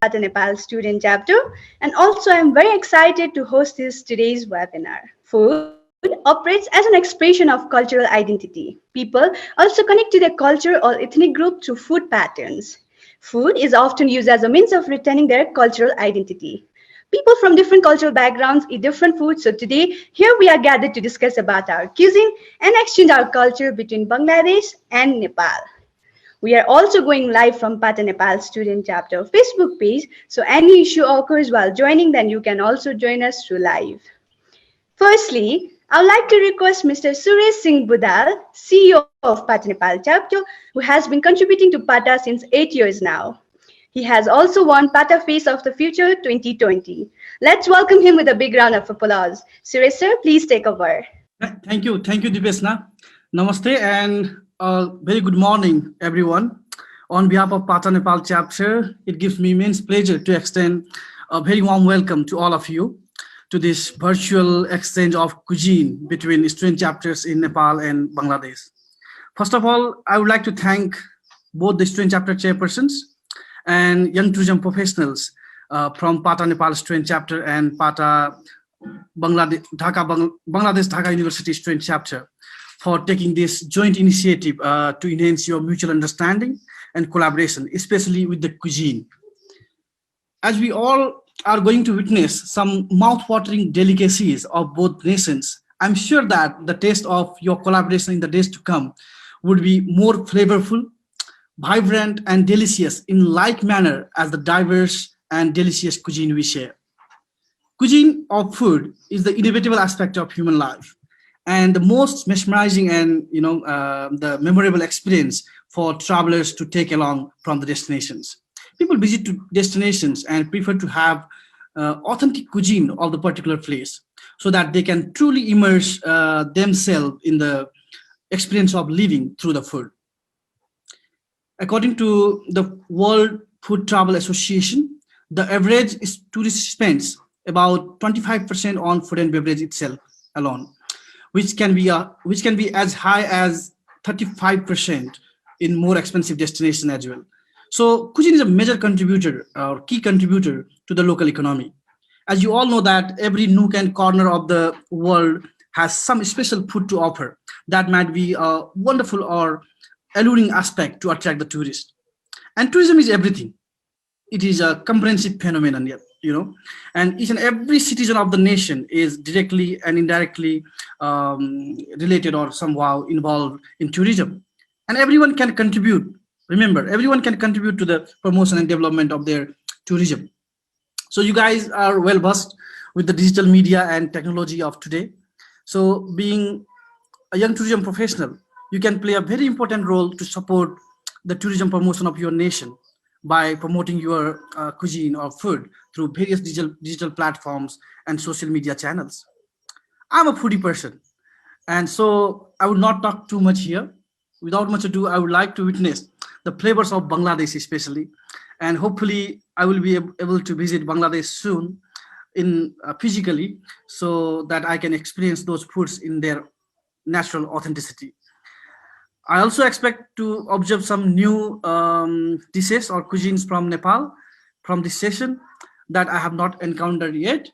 PATA Nepal Student Chapter, and also I'm very excited to host this today's webinar. Food operates as an expression of cultural identity. People also connect to their culture or ethnic group through food patterns. Food is often used as a means of retaining their cultural identity. People from different cultural backgrounds eat different foods. So today, here we are gathered to discuss about our cuisine and exchange our culture between Bangladesh and Nepal. We are also going live from PATA Nepal Student Chapter Facebook page. So any issue occurs while joining, then you can also join us through live. Firstly, I would like to request Mr. Suresh Singh Budal, CEO of PATA Nepal Chapter, who has been contributing to PATA since 8 years now. He has also won PATA Face of the Future 2020. Let's welcome him with a big round of applause. Suresh sir, please take over. Thank you, Dipesna. Namaste and very good morning, everyone. On behalf of PATA Nepal Chapter, it gives me immense pleasure to extend a very warm welcome to all of you to this virtual exchange of cuisine between student chapters in Nepal and Bangladesh. First of all, I would like to thank both the student chapter chairpersons and young tourism professionals from PATA Nepal Student Chapter and PATA Bangladesh Dhaka University Student Chapter for taking this joint initiative to enhance your mutual understanding and collaboration, especially with the cuisine. As we all are going to witness some mouth-watering delicacies of both nations, I'm sure that the taste of your collaboration in the days to come would be more flavorful, vibrant, and delicious in like manner as the diverse and delicious cuisine we share. Cuisine of food is the inevitable aspect of human life and the most mesmerizing and the memorable experience for travelers to take along from the destinations. People visit to destinations and prefer to have authentic cuisine of the particular place so that they can truly immerse themselves in the experience of living through the food. According to the World Food Travel Association, the average tourist spends about 25% on food and beverage itself alone, which can be as high as 35% in more expensive destinations as well. So cuisine is a major contributor or key contributor to the local economy. As you all know that every nook and corner of the world has some special food to offer that might be a wonderful or alluring aspect to attract the tourist. And tourism is everything. It is a comprehensive phenomenon, and each and every citizen of the nation is directly and indirectly related or somehow involved in tourism. And everyone can contribute. Remember, everyone can contribute to the promotion and development of their tourism. So you guys are well versed with the digital media and technology of today. So being a young tourism professional, you can play a very important role to support the tourism promotion of your nation by promoting your cuisine or food through various digital platforms and social media channels. I'm a foodie person, and so I would not talk too much here. Without much ado, I would like to witness the flavors of Bangladesh especially, and hopefully I will be able to visit Bangladesh soon in physically so that I can experience those foods in their natural authenticity. I also expect to observe some new dishes or cuisines from Nepal from this session that I have not encountered yet.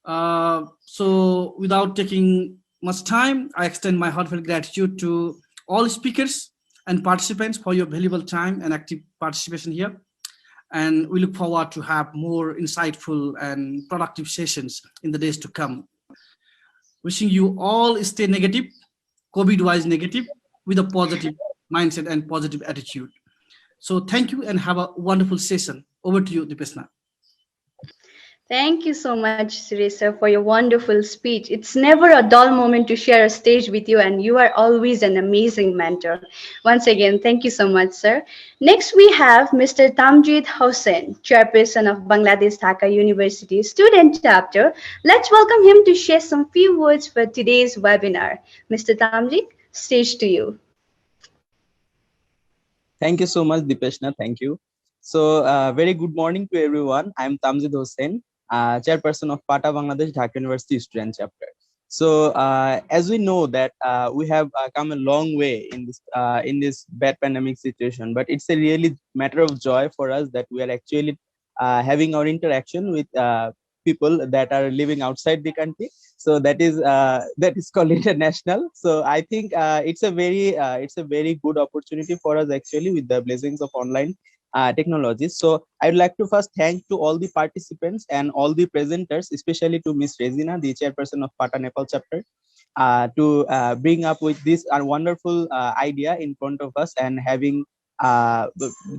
So without taking much time, I extend my heartfelt gratitude to all speakers and participants for your valuable time and active participation here. And we look forward to have more insightful and productive sessions in the days to come. Wishing you all stay negative, COVID-wise negative, with a positive mindset and positive attitude. So thank you and have a wonderful session. Over to you, Dipesna. Thank you so much, Suresh sir, for your wonderful speech. It's never a dull moment to share a stage with you, and you are always an amazing mentor. Once again, thank you so much, sir. Next, we have Mr. Tamzid Hossain, Chairperson of Bangladesh Dhaka University Student Chapter. Let's welcome him to share some few words for today's webinar. Mr. Tamzid, stage to you. Thank you so much, Dipeshna. Thank you. So, very good morning to everyone. I'm Tamzid Hossain, Chairperson of PATA Bangladesh Dhaka University Student Chapter. So, as we know that we have come a long way in this bad pandemic situation, but it's a really matter of joy for us that we are actually having our interaction with people that are living outside the country. So that is called international. So I think it's a very good opportunity for us actually with the blessings of online technologies. So I'd like to first thank to all the participants and all the presenters, especially to Miss Rejina, the chairperson of PATA Nepal chapter, to bring up with this wonderful idea in front of us and having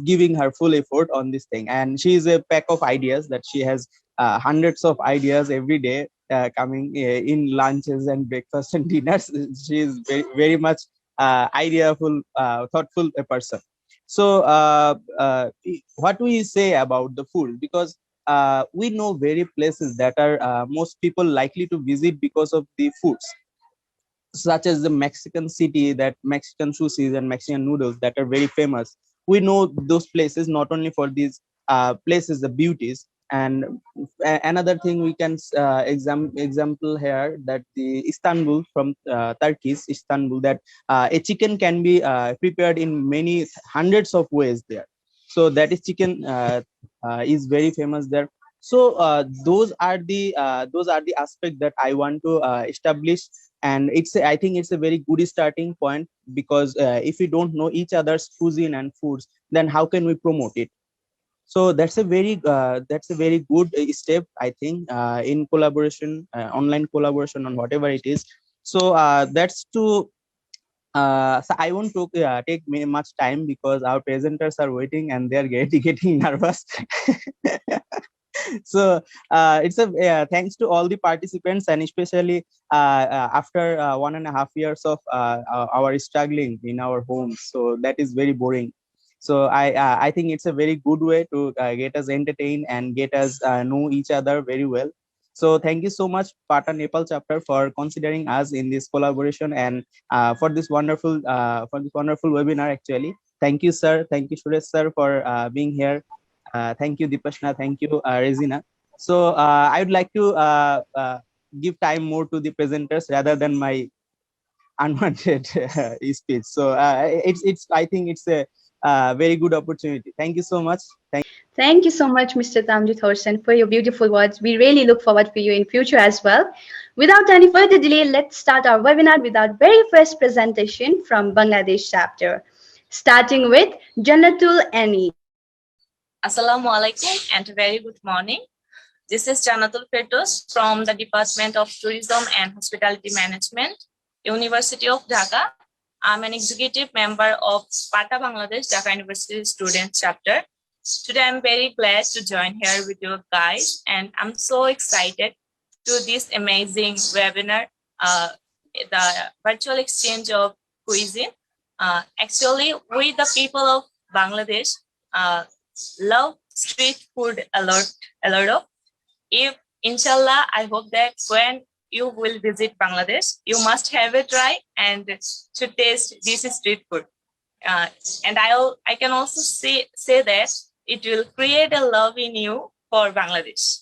giving her full effort on this thing. And she is a pack of ideas that she has hundreds of ideas every day coming in lunches and breakfast and dinners. She is very, very much ideaful, thoughtful a person. So what we say about the food, because we know very places that are most people likely to visit because of the foods, such as the Mexican city, that Mexican sushis and Mexican noodles that are very famous. We know those places not only for these places, the beauties. And another thing we can example here, that the Istanbul from Turkey's Istanbul, that a chicken can be prepared in many hundreds of ways there. So that is chicken is very famous there. So those are the aspects that I want to establish. And I think it's a very good starting point, because if we don't know each other's cuisine and foods, then how can we promote it? So that's a very good step, I think, in collaboration, online collaboration on whatever it is. So that's to so I won't take much time, because our presenters are waiting and they're getting nervous. So it's a thanks to all the participants, and especially after 1.5 years of our struggling in our homes, so that is very boring. So I think it's a very good way to get us entertained and get us know each other very well. So thank you so much, PATA Nepal chapter, for considering us in this collaboration, and for this wonderful webinar actually. Thank you, sir. Thank you, Suresh sir, for being here. Thank you, Deepashna. Thank you, Rejina. So I would like to give time more to the presenters rather than my unwanted speech. So I think it's a very good opportunity. Thank you so much. Thank you so much, Mr. Tamzid Hossain, for your beautiful words. We really look forward for you in future as well. Without any further delay, let's start our webinar with our very first presentation from Bangladesh chapter, starting with Jannatul Ani. Assalamu alaikum and a very good morning. This is Janatul Firdaus from the Department of Tourism and Hospitality Management, University of Dhaka. I'm an executive member of PATA Bangladesh Dhaka University Student Chapter. Today I'm very glad to join here with you guys, and I'm so excited to this amazing webinar, the virtual exchange of cuisine. Actually, we the people of Bangladesh love street food a lot. If inshallah, I hope that when you will visit Bangladesh, you must have a try and to taste this street food. And I can also say that it will create a love in you for Bangladesh.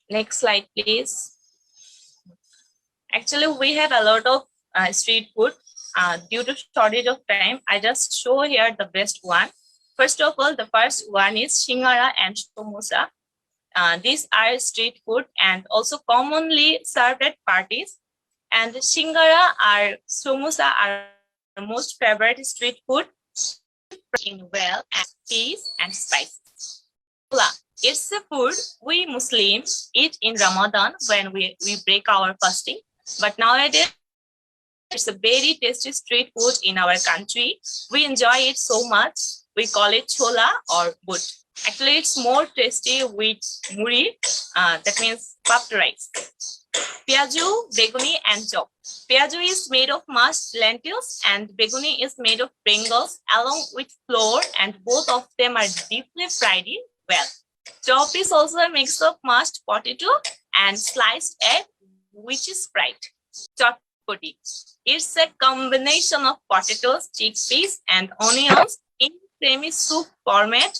Next slide, please. Actually, we have a lot of street food. Due to shortage of time, I just show here the best one. First of all, the first one is shingara and samosa. These are street food and also commonly served at parties. And shingara or samosa are most favorite street food in well and peas and spices. It's a food we Muslims eat in Ramadan when we break our fasting. But nowadays, it's a very tasty street food in our country. We enjoy it so much. We call it chola or but. Actually, it's more tasty with muri, that means puffed rice. Piaju, beguni, and chop. Piaju is made of mashed lentils and beguni is made of Bengals along with flour, and both of them are deeply fried in well. Chop is also a mix of mashed potato and sliced egg, which is fried. Chotpoti. It's a combination of potatoes, chickpeas, and onions in creamy soup format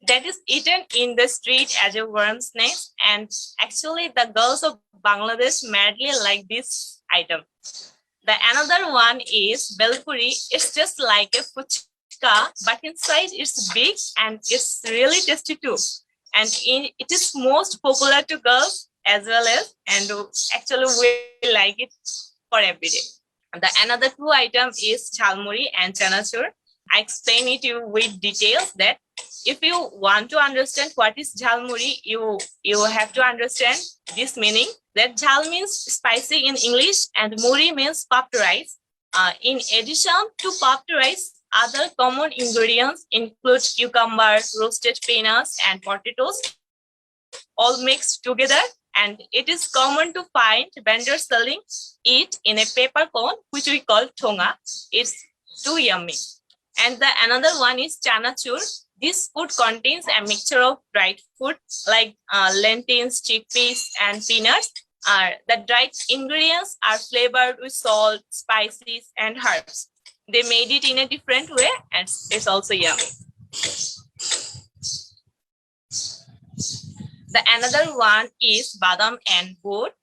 that is eaten in the street as a warm snack. And actually, the girls of Bangladesh madly like this item. The another one is belpuri. It's just like a fuchka fuchka, but inside it's big and it's really tasty too. And it is most popular to girls as well as, and actually we like it for every day. The another two item is chalmuri and chanachur. I explain it you with details that if you want to understand what is jhalmuri, you have to understand this meaning that jhal means spicy in English and muri means puffed rice. In addition to puffed rice, other common ingredients include cucumber, roasted peanuts, and potatoes, all mixed together. And it is common to find vendors selling it in a paper cone, which we call thonga. It's too yummy. And the another one is chanachur. This food contains a mixture of dried food like lentils, chickpeas, and peanuts. The dried ingredients are flavored with salt, spices, and herbs. They made it in a different way, and it's also yummy. The another one is badam and goat.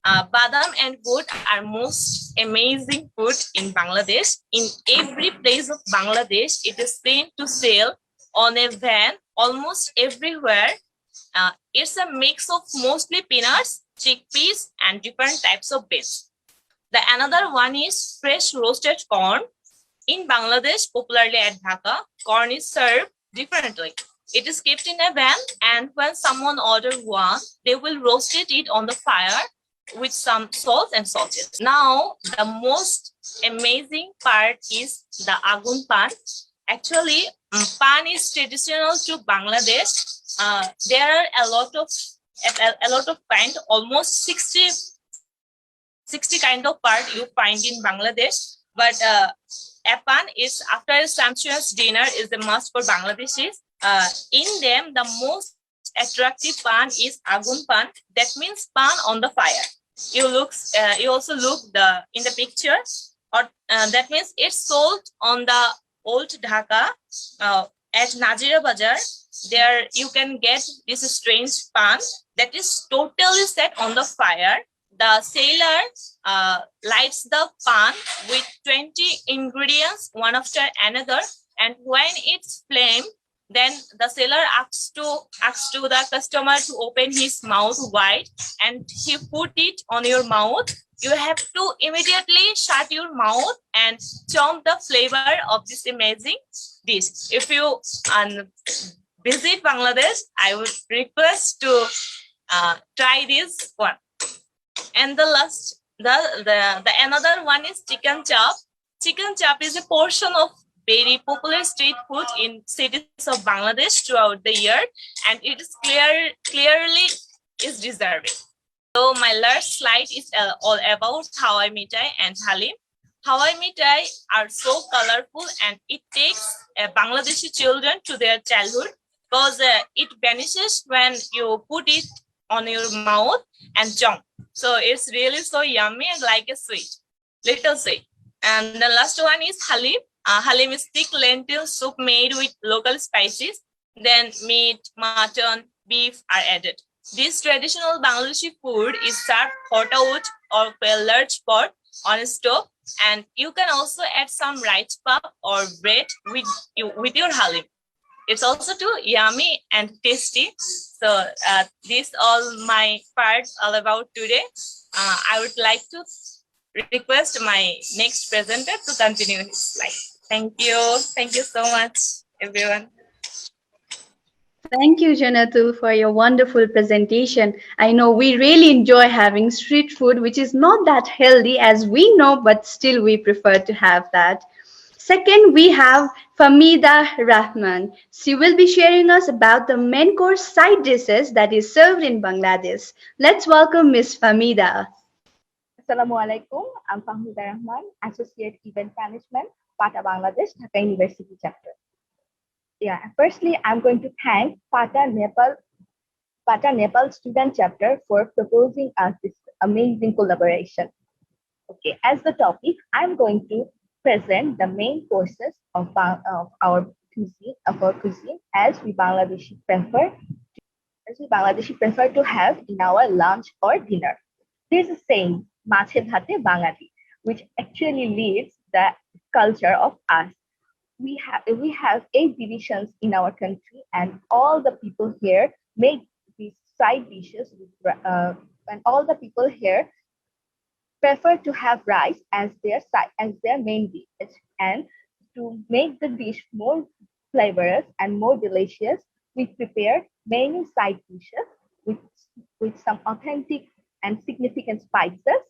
Badam and goat are most amazing food in Bangladesh. In every place of Bangladesh, it is seen to sell on a van almost everywhere. It's a mix of mostly peanuts, chickpeas, and different types of beans. The another one is fresh roasted corn. In Bangladesh, popularly at Dhaka, corn is served differently. It is kept in a van, and when someone orders one, they will roast it on the fire with some salt and sauces. Now, the most amazing part is the agun pan. Actually, pan is traditional to Bangladesh. There are a lot of kind, almost 60 kind of part you find in Bangladesh. But a pan is after a sumptuous dinner is a must for Bangladeshis. In them, the most attractive pan is agun pan. That means pan on the fire. You also look in the picture, or that means it's sold on the old Dhaka at Nazira Bazaar. There you can get this strange pan that is totally set on the fire. The sailor lights the pan with 20 ingredients, one after another, and when it's flamed, then the seller asks to the customer to open his mouth wide, and he put it on your mouth. You have to immediately shut your mouth and chomp the flavor of this amazing dish. If you visit Bangladesh, I would request to try this one. And the another one is chicken chop. Chicken chop is a portion of very popular street food in cities of Bangladesh throughout the year, and it is clearly is deserving. So my last slide is all about Hawai Mitai and Halim. Hawai Mitai are so colorful, and it takes Bangladeshi children to their childhood because it vanishes when you put it on your mouth and jump. So it's really so yummy and like a little sweet. And the last one is Halim. Halim is thick lentil soup made with local spices. Then meat, mutton, beef are added. This traditional Bangladeshi food is served hot out or a large pot on a stove, and you can also add some rice puff or bread with your halim. It's also too yummy and tasty. So this all my parts all about today. I would like to request my next presenter to continue his slide. Thank you. Thank you so much, everyone. Thank you, Janatu, for your wonderful presentation. I know we really enjoy having street food, which is not that healthy as we know, but still we prefer to have that. Second, we have Famida Rahman. She will be sharing us about the main course side dishes that is served in Bangladesh. Let's welcome Miss Famida. Assalamualaikum. I'm Famida Rahman, Associate Event Management, PATA Bangladesh, Dhaka University Chapter. Yeah, firstly, I'm going to thank PATA Nepal Student Chapter for proposing us this amazing collaboration. Okay, as the topic, I'm going to present the main courses of our cuisine as we Bangladeshi prefer to have in our lunch or dinner. There's a saying, "Mache bhate Bangali," which actually leads the culture of us. we have 8 divisions in our country, and all the people here make these side dishes and all the people here prefer to have rice as their main dish. And to make the dish more flavorous and more delicious, we prepare many side dishes with with some authentic and significant spices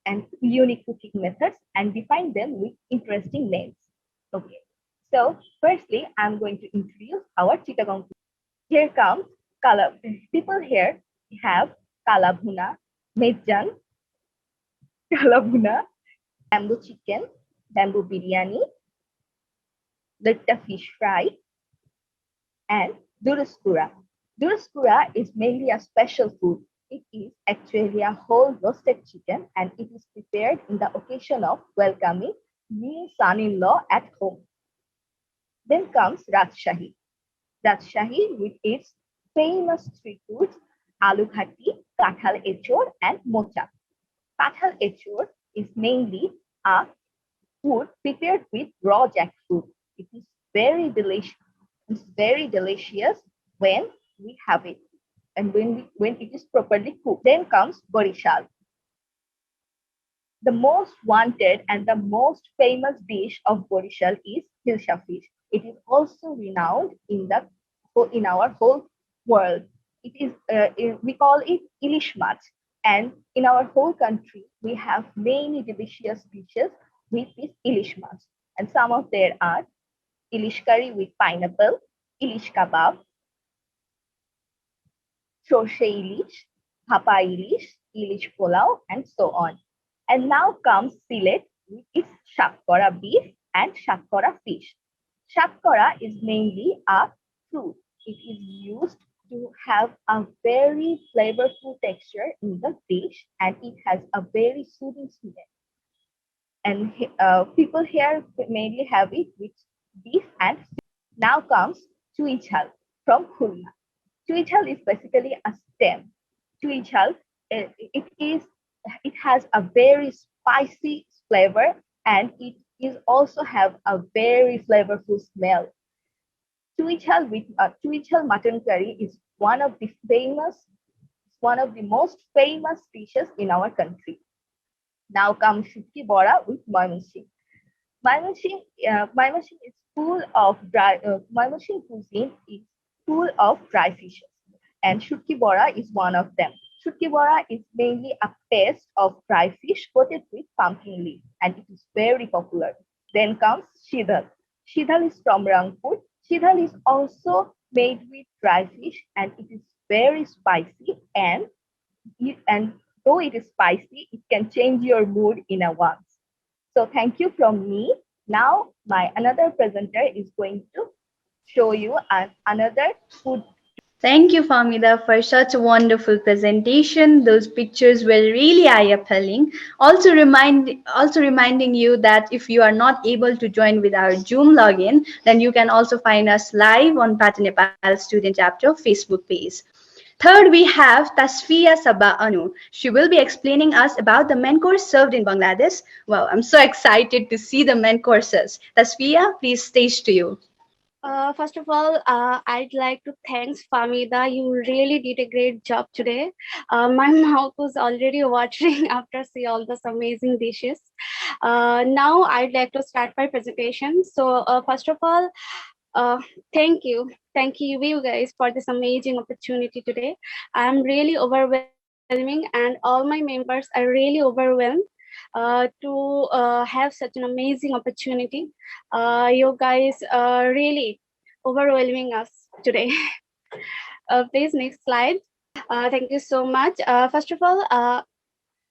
and unique cooking methods, and define them with interesting names. Okay, so firstly, I'm going to introduce our Chittagong. Here comes kala. People here have kalabhuna, mejjan, kalabhuna, bamboo chicken, bamboo biryani, litta fish fry, and duruskura. Duruskura is mainly a special food. It is actually a whole roasted chicken, and it is prepared in the occasion of welcoming new son-in-law at home. Then comes Rajshahi. Rajshahi with its famous street foods, aloo bhati, kathal echor, and mocha. Kathal echor is mainly a food prepared with raw jackfruit. It is very delicious. It's very delicious when we have it and when it is properly cooked. Then comes Borishal. The most wanted and the most famous dish of Borishal is hilsa fish. It is also renowned in our whole world. It is we call it ilish mach, and in our whole country we have many delicious dishes with this ilish mach, and some of there are ilish curry with pineapple, ilish kebab, shorshe ilish, hapa ilish, ilish pulao, and so on. And now comes Silet with its shakkora beef and shakkora fish. Shakkora is mainly a fruit. It is used to have a very flavorful texture in the dish, and it has a very soothing smell. And people here mainly have it with beef and fish. Now comes chuichal from Khulna. Chuichal is basically a stem. Chuichal, it has a very spicy flavor, and it is also have a very flavorful smell. Chuichal mutton curry is one of the most famous dishes in our country. Now comes shutki bora with Mymensingh. Mymensingh is full of dry. Mymensingh cuisine is full of dry fishes, and shutki bora is one of them. Shutki bora is mainly a paste of dry fish coated with pumpkin leaf, and it is very popular. Then comes shidal. Shidal is from Rangpur. Shidal is also made with dry fish, and it is very spicy. And though it is spicy, it can change your mood in a once. So thank you from me. Now my another presenter is going to show you another food. Thank you, Famida, for such a wonderful presentation. Those pictures were really eye-appealing. Also reminding you that if you are not able to join with our Zoom login, then you can also find us live on PATA Nepal Student Chapter Facebook page. Third, we have Tasfiya Sabah Anu. She will be explaining us about the main course served in Bangladesh. Wow, I'm so excited to see the main courses. Tasfiya, please stage to you. First of all, I'd like to thank Famida. You really did a great job today. My mouth was already watering after see all those amazing dishes. Now I'd like to start my presentation. So first of all, thank you you guys for this amazing opportunity today. I'm really overwhelming, and all my members are really overwhelmed to have such an amazing opportunity. You guys are really overwhelming us today. Please, next slide. Thank you so much. First of all,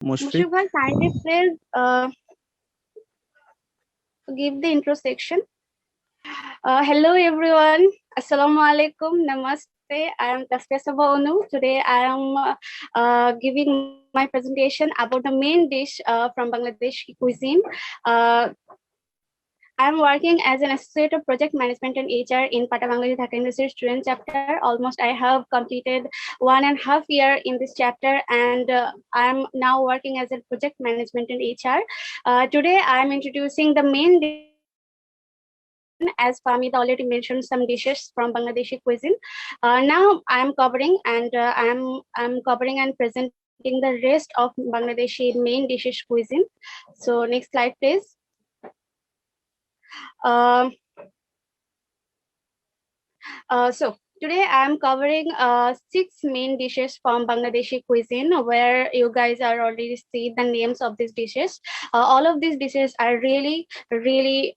Mushfiq bhai, kindly please give the intro section. Hello everyone. Assalamu alaikum. Namaste. I am Tasfiya Sabah Anu. Today I am giving my presentation about the main dish from Bangladeshi cuisine. I'm working as an associate of project management and HR in PATA Bangladesh Dhaka University Student Chapter. Almost I have completed 1.5 years in this chapter, and I'm now working as a project management and HR. Today I'm introducing the main dish as Famida already mentioned some dishes from Bangladeshi cuisine. Now I'm covering and I'm covering and presenting the rest of Bangladeshi main dishes cuisine. So next slide, please. Um, so today I'm covering 6 main dishes from Bangladeshi cuisine, where you guys are already see the names of these dishes. All of these dishes are really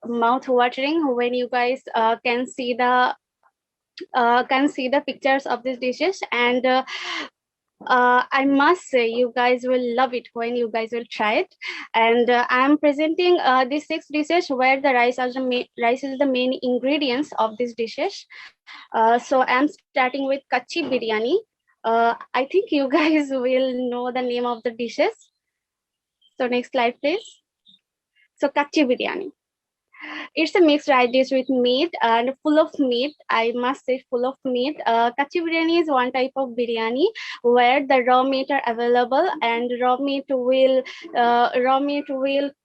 mouth-watering when you guys can see the pictures of these dishes, and I must say you guys will love it when you guys will try it. And I'm presenting these 6 dishes where the rice is the main ingredients of these dishes. So I'm starting with kachi biryani. I think you guys will know the name of the dishes. So next slide, please. So kachi biryani. It's a mixed rice dish with meat and full of meat. I must say full of meat. Kachi biryani is one type of biryani where the raw meat are available, and raw meat will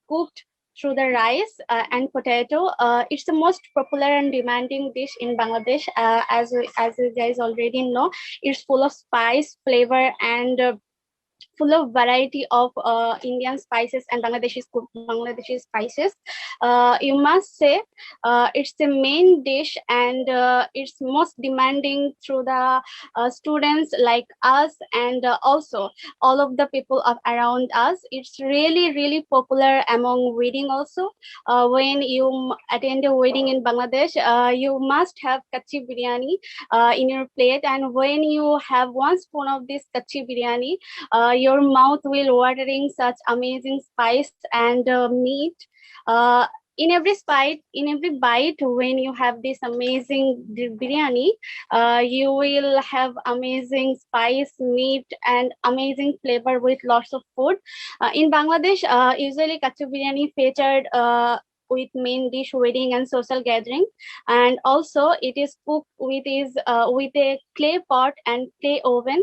cooked through the rice and potato. It's the most popular and demanding dish in Bangladesh. As you guys already know, it's full of spice, flavor, and full of variety of Indian spices and Bangladeshi spices. You must say it's the main dish, and it's most demanding through the students like us, and also all of the people of around us. It's really popular among wedding also. When you attend a wedding in Bangladesh, you must have kachi biryani in your plate, and when you have one spoon of this kachi biryani, your mouth will watering such amazing spice and meat. In every bite, when you have this amazing biryani, you will have amazing spice, meat, and amazing flavor with lots of food. In Bangladesh, usually kachu biryani featured with main dish wedding and social gathering, and also it is cooked with a clay pot and clay oven.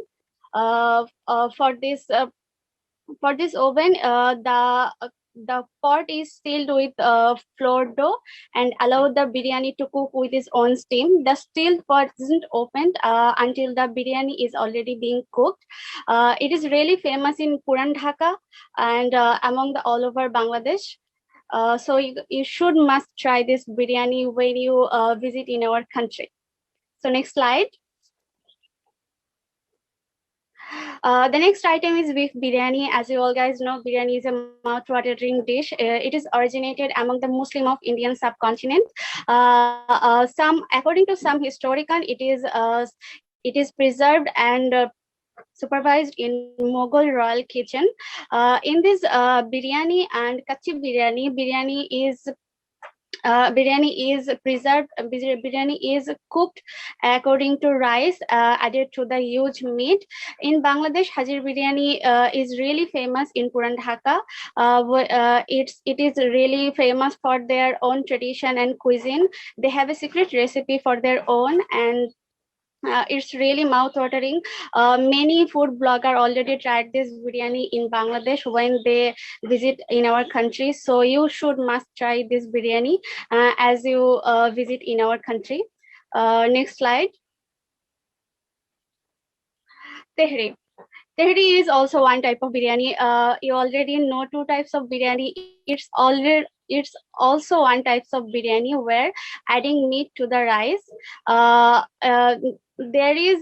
For this oven, the pot is sealed with flour dough and allow the biryani to cook with its own steam. The sealed pot isn't opened until the biryani is already being cooked. It is really famous in Puran Dhaka and among the all over Bangladesh. So you should must try this biryani when you visit in our country. So next slide. The next item is beef biryani. As you all guys know, biryani is a mouth-watering dish. It is originated among the Muslim of Indian subcontinent. According to some historian, it is preserved and supervised in Mughal royal kitchen. In this biryani and kachi biryani, biryani is preserved. Biryani is cooked according to rice added to the huge meat. In Bangladesh, Hajir biryani is really famous in Puran Dhaka. It is really famous for their own tradition and cuisine. They have a secret recipe for their own, and it's really mouth-watering. Many food bloggers already tried this biryani in Bangladesh when they visit in our country. So you should must try this biryani as you visit in our country. Next slide. Tehri. Tehri is also one type of biryani. You already know 2 types of biryani. It's also one types of biryani where adding meat to the rice. There is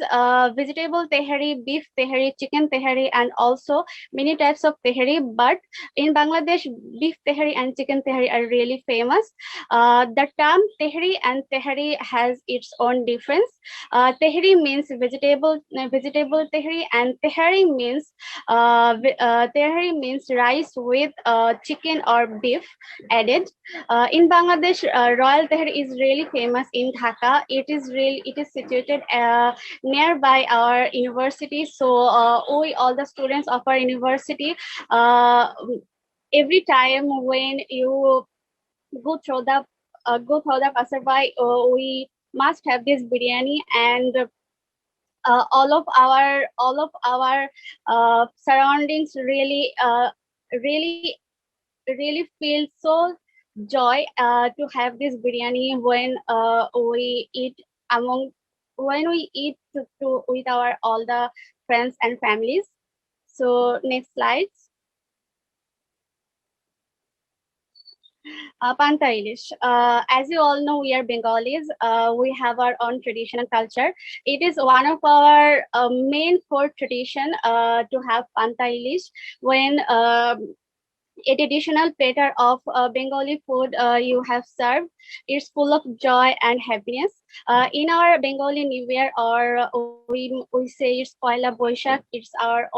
vegetable tehri, beef tehri, chicken tehri, and also many types of tehri. But in Bangladesh, beef tehri and chicken tehri are really famous. The term tehri and tehri has its own difference. Tehri means vegetable tehri, and tehri means rice with chicken or beef added. In Bangladesh, royal tehri is really famous in Dhaka. It is situated nearby our university. So we all the students of our university, every time when you go through the passerby, we must have this biryani, and all of our surroundings really feel so joy to have this biryani when we eat among when we eat with our all the friends and families. So next slide. Panta Ilish. As you all know, we are Bengalis. We have our own tradition and culture. It is one of our main core tradition to have Panta Ilish when a traditional platter of Bengali food you have served. It's full of joy and happiness. In our Bengali New Year, or we say it's Poila Boishak, it's our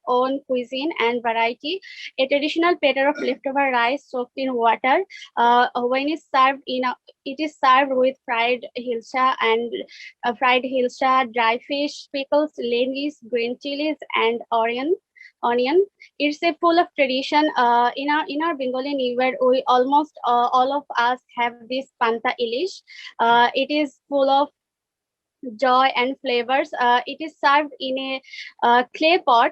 own cuisine and variety. A traditional platter of leftover rice soaked in water. When it's served it is served with fried hilsa and fried hilsa, dry fish, pickles, lettuce, green chilies, and onion. It's a full of tradition. In our Bengali New Year, we almost all of us have this panta ilish. It is full of joy and flavors. It is served in a clay pot,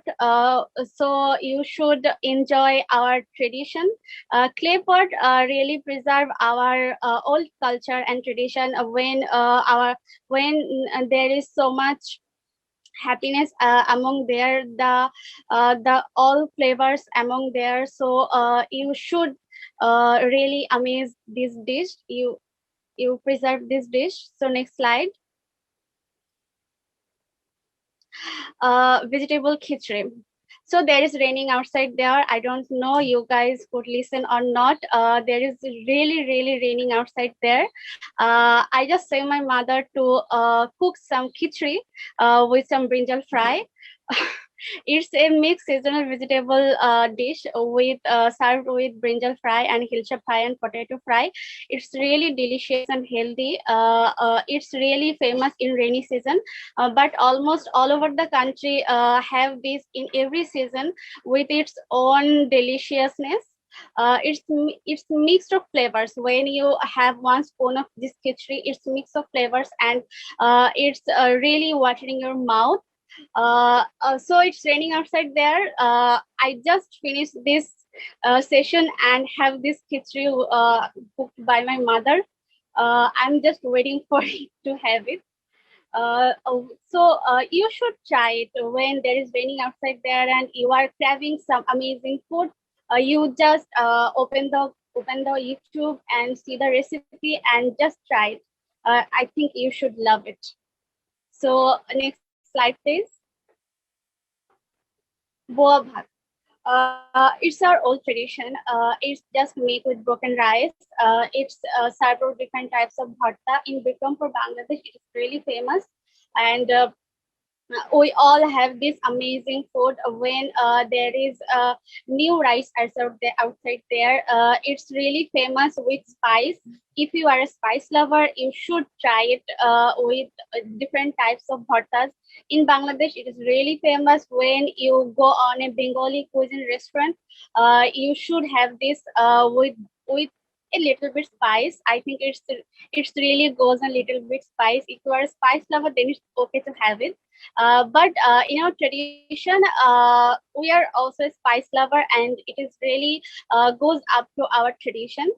so you should enjoy our tradition. Clay pot really preserve our old culture and tradition when there is so much happiness among there, the all flavors among there. So you should really amaze this dish. You preserve this dish. So next slide. Vegetable khichdi. So there is raining outside there. I don't know you guys could listen or not. There is really raining outside there. I just say my mother to cook some khichdi with some brinjal fry. It's a mixed seasonal vegetable dish with served with brinjal fry and hilsa fry and potato fry. It's really delicious and healthy. It's really famous in rainy season, but almost all over the country have this in every season with its own deliciousness. It's mixed of flavors. When you have one spoon of this khichdi, it's mix of flavors, and it's really watering your mouth. So it's raining outside there. I just finished this session and have this khichdi cooked by my mother. I'm just waiting for it to have it. So you should try it when there is raining outside there and you are craving some amazing food. You just open the YouTube and see the recipe and just try it. I think you should love it. So next slide, please. Boa bhat. It's our old tradition. It's just made with broken rice. It's served with different types of bhatta. In Bikram for Bangladesh, it is really famous. And we all have this amazing food when there is new rice are served there, outside there. It's really famous with spice. If you are a spice lover, you should try it with different types of bhattas. In Bangladesh, it is really famous. When you go on a Bengali cuisine restaurant, you should have this with a little bit spice. I think it's really goes a little bit spice. If you are a spice lover, then it's okay to have it. But in our tradition, we are also a spice lover, and it is really goes up to our tradition.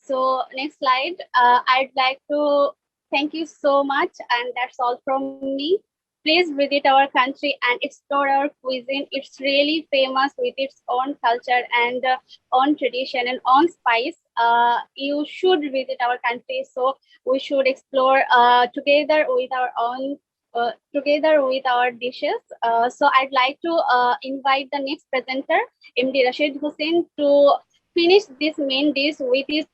So next slide. I'd like to thank you so much, and that's all from me. Please visit our country and explore our cuisine. It's really famous with its own culture and own tradition and own spice. You should visit our country, so we should explore together with our own together with our dishes. So I'd like to invite the next presenter, MD Rashid Hossain, to finish this main dish with this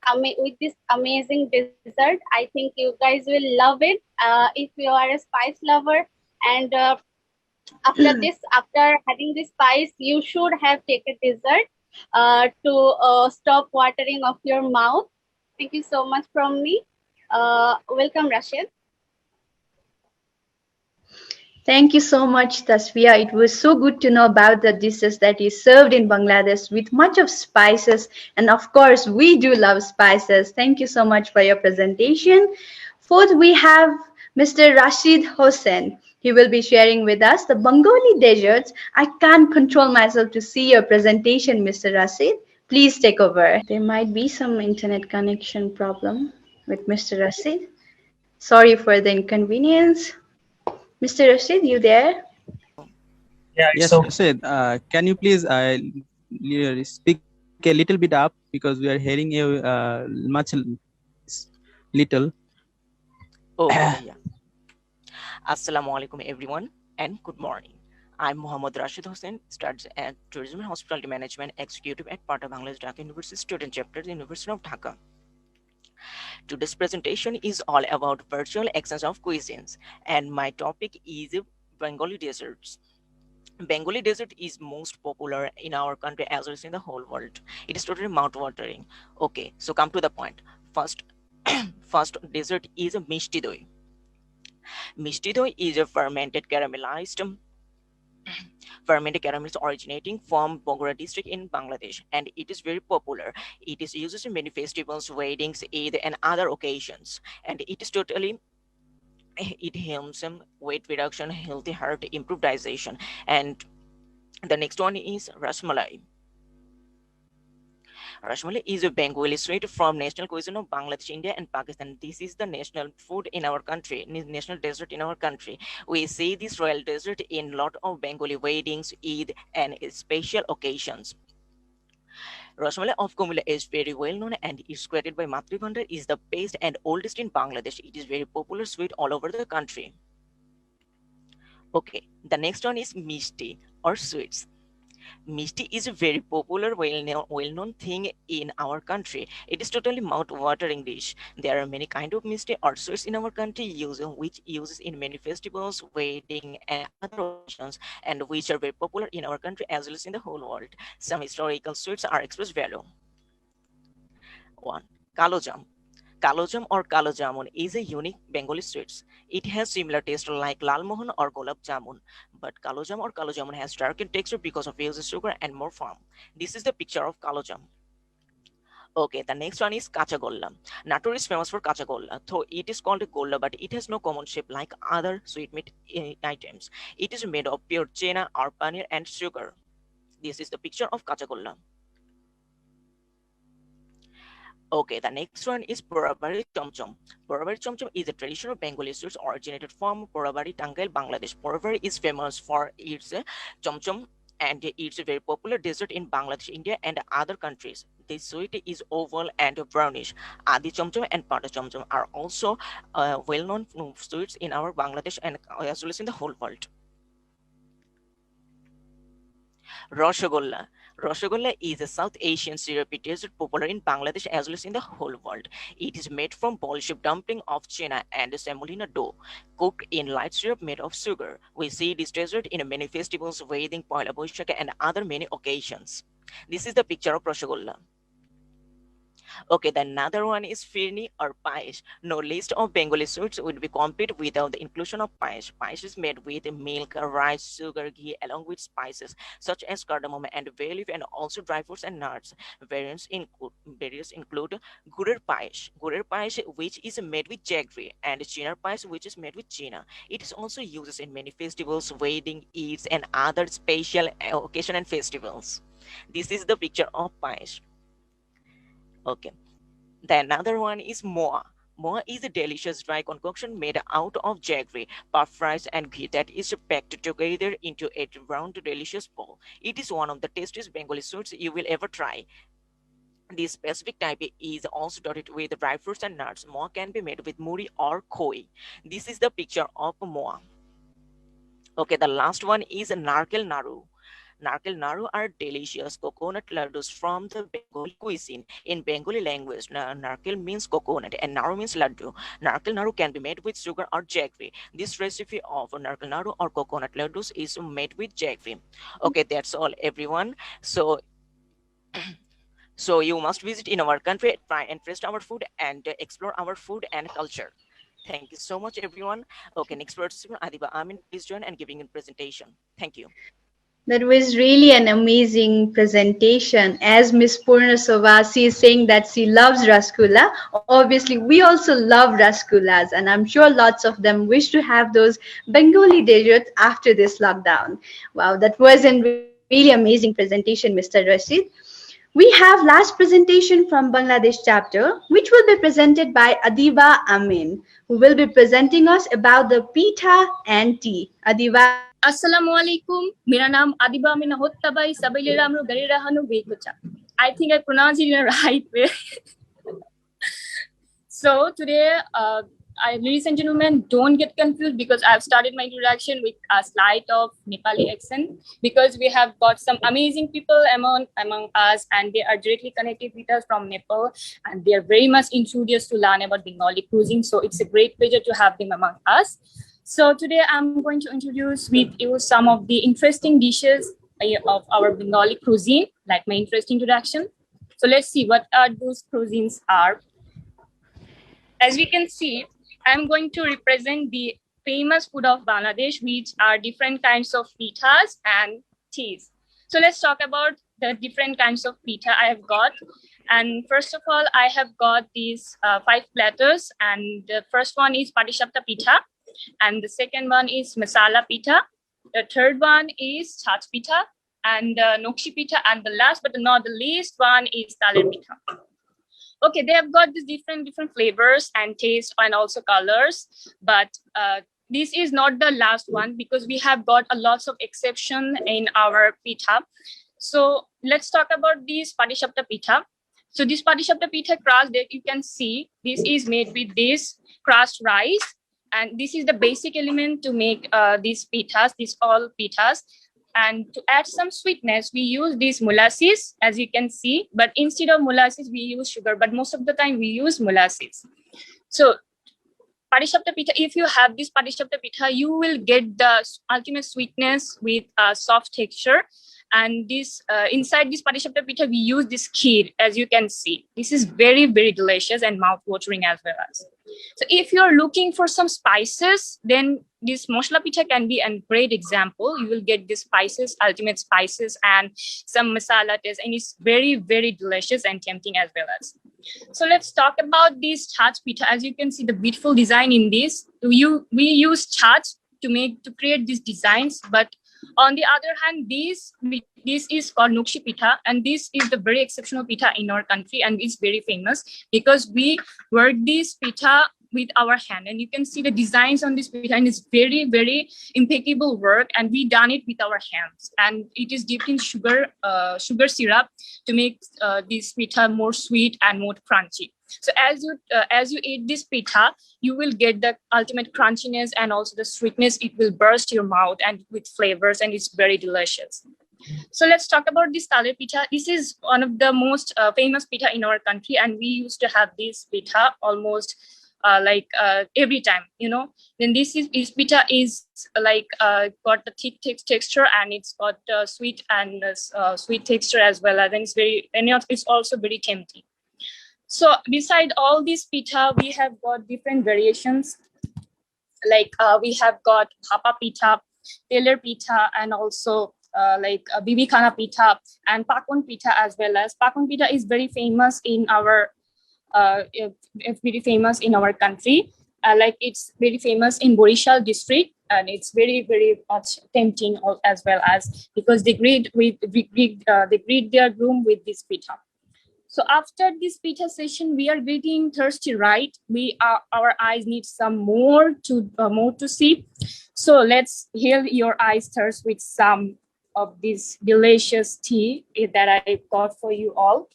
amazing dessert. I think you guys will love it if you are a spice lover. And after having this spice, you should have taken dessert to stop watering of your mouth. Thank you so much from me. Welcome, Rashid. Thank you so much, Tasvia. It was so good to know about the dishes that is served in Bangladesh with much of spices. And of course, we do love spices. Thank you so much for your presentation. Fourth, we have Mr. Rashid Hossain. He will be sharing with us the Bengali desserts. I can't control myself to see your presentation, Mr. Rashid. Please take over. There might be some internet connection problem with Mr. Rashid. Sorry for the inconvenience. Mr. Rashid, you there? Yeah, it's Yes, okay. Rashid, can you please speak a little bit up because we are hearing you little. Okay, yeah. Assalamu alaikum everyone and good morning. I'm Mohammad Rashid Hossain, studies at Tourism and Hospitality Management Executive at PATA Bangladesh Dhaka University Student Chapter, University of Dhaka. Today's presentation is all about virtual exchange of cuisines, and my topic is Bengali desserts. Bengali dessert is most popular in our country as well as in the whole world. It is totally mouth-watering. Okay, so come to the point. First, first dessert is a mishti doi. Mishti doi is a fermented caramels originating from Bogora district in Bangladesh, and it is very popular. It is used in many festivals, weddings, Eid, and other occasions, and it helps weight reduction, healthy heart, improved digestion. And the next one is rasmalai. Rasmalai is a Bengali sweet from national cuisine of Bangladesh, India, and Pakistan. This is the national food in our country, national dessert in our country. We see this royal dessert in lot of Bengali weddings, Eid, and special occasions. Rasmalai of Kumila is very well known and is created by Matri Bhandar, is the best and oldest in Bangladesh. It is very popular sweet all over the country. Okay, the next one is Mishti or sweets. Mishti is a very popular, well-known thing in our country. It is totally mouth-watering dish. There are many kind of Mishti or sweets in our country which uses in many festivals, wedding, and other occasions, and which are very popular in our country as well as in the whole world. Some historical sweets are expressed value. 1. Kalojam. Kalojam or Kalo Jamun is a unique Bengali sweets. It has similar taste like Lal Mohan or Golab Jamun, but Kalojam or Kalo Jamun has darker texture because of used sugar and more firm. This is the picture of Kalojam. Okay, the next one is Kachagolla. Natur is famous for Kachagolla, though it is called a golla, but it has no common shape like other sweetmeat items. It is made of pure chena or paneer and sugar. This is the picture of Kachagolla. Okay, the next one is Borabari Chomchom. Borabari Chomchom is a traditional Bengali sweet originated from Borabari, Tangail, Bangladesh. Borabari is famous for its chomchom, and it's a very popular dessert in Bangladesh, India, and other countries. This sweet is oval and brownish. Adi Chomchom and Pata Chomchom are also well-known sweets in our Bangladesh and as well as in the whole world. Rasgulla. Rasgulla is a South Asian syrupy dessert popular in Bangladesh as well as in the whole world. It is made from ball-shaped dumpling of chena and semolina dough, cooked in light syrup made of sugar. We see this dessert in many festivals, wedding, Poila Boishakh, and other many occasions. This is the picture of Rasgulla. Okay, the another one is firni or paesh. No list of Bengali sweets would be complete without the inclusion of paesh. Paesh is made with milk, rice, sugar, ghee, along with spices such as cardamom and bay leaf, and also dry fruits and nuts. Variants include gurer paesh, which is made with jaggery, and chinar paesh, which is made with china. It is also used in many festivals, wedding, Eids, and other special occasion and festivals. This is the picture of paesh. Okay, the another one is moa. Moa is a delicious dry concoction made out of jaggery, puff rice, and ghee that is packed together into a round delicious ball. It is one of the tastiest Bengali sweets you will ever try. This specific type is also dotted with dry fruits and nuts. Moa can be made with muri or khoi. This is the picture of moa. Okay, the last one is narkel naru. Narkel naru are delicious coconut laddus from the Bengali cuisine. In Bengali language, narkel means coconut and naru means laddu. Narkel naru can be made with sugar or jaggery. This recipe of narkel naru or coconut laddus is made with jaggery. Okay, that's all, everyone. So you must visit in our country, try and taste our food, and explore our food and culture. Thank you so much, everyone. Okay, next participant, Adiba Amin, please join and giving a presentation. Thank you. That was really an amazing presentation. As Miss Purna Sovasi is saying that she loves Rasgulla, obviously we also love Rasgullas, and I'm sure lots of them wish to have those Bengali desserts after this lockdown. Wow, that was a really amazing presentation, Mr. Rashid. We have last presentation from Bangladesh chapter, which will be presented by Adiba Amin, who will be presenting us about the Pitha and tea. Adiba. Assalamualaikum. मेरा नाम आदिबा अमीन होता भाई सबैले राम्रो गरिरहनु भएको छ. I think I pronounced it in the right way. So today, ladies and gentlemen, don't get confused because I've started my introduction with a slide of Nepali accent because we have got some amazing people among us and they are directly connected with us from Nepal and they are very much enthusiastic to learn about Bengali cuisine. So it's a great pleasure to have them among us. So today I'm going to introduce with you some of the interesting dishes of our Bengali cuisine, like my interesting introduction. So let's see what are those cuisines are. As we can see, I'm going to represent the famous food of Bangladesh, which are different kinds of pithas and teas. So let's talk about the different kinds of pitha I have got. And first of all, I have got these 5 platters. And the first one is patabddu pitha. And the second one is masala pitha. The third one is chach pitha and nokshi pitha. And the last but not the least one is taler pitha. Okay, they have got these different flavors and taste and also colors. But this is not the last one because we have got a lots of exception in our pitha. So let's talk about this patabddu pitha. So this patabddu pitha crust that you can see, this is made with this crushed rice. And this is the basic element to make these pithas, these all pithas. And to add some sweetness, we use this molasses, as you can see. But instead of molasses, we use sugar. But most of the time, we use molasses. So patabddu pitha, if you have this patabddu pitha, you will get the ultimate sweetness with a soft texture. And this inside this patabddu pitha, we use this kheer, as you can see. This is very, very delicious and mouth-watering as well as. So if you're looking for some spices, then this mosla pitha can be a great example. You will get the spices, ultimate spices, and some masala taste, and it's very, very delicious and tempting as well as. So let's talk about this chach pitha. As you can see, the beautiful design in this. We use chach to create these designs, but on the other hand, this is called nokshi pitha, and this is the very exceptional pitha in our country, and it's very famous because we work this pitha with our hand, and you can see the designs on this pitha, and it's very, very impeccable work, and we done it with our hands, and it is dipped in sugar syrup to make this pitha more sweet and more crunchy. So as you eat this pitha, you will get the ultimate crunchiness and also the sweetness. It will burst your mouth and with flavors, and it's very delicious. So let's talk about this taler pitha. This is one of the most famous pitha in our country, and we used to have this pitha almost every time, you know. Then this pitha is got the thick texture, and it's got sweet and sweet texture as well, and it's also very tempting. So beside all these pitha, we have got different variations. We have got hapa pitha, taler pitha, and also bibi khana pitha and pakon pitha as well as. Pakon pitha is very famous in our country. It's very famous in Provincial district, and it's very, very much tempting as well as because they greet their groom with this pitha. So after this pitha session, we are getting thirsty, right? Our eyes need some more to see. So let's heal your eyes thirst with some of this delicious tea that I got for you all.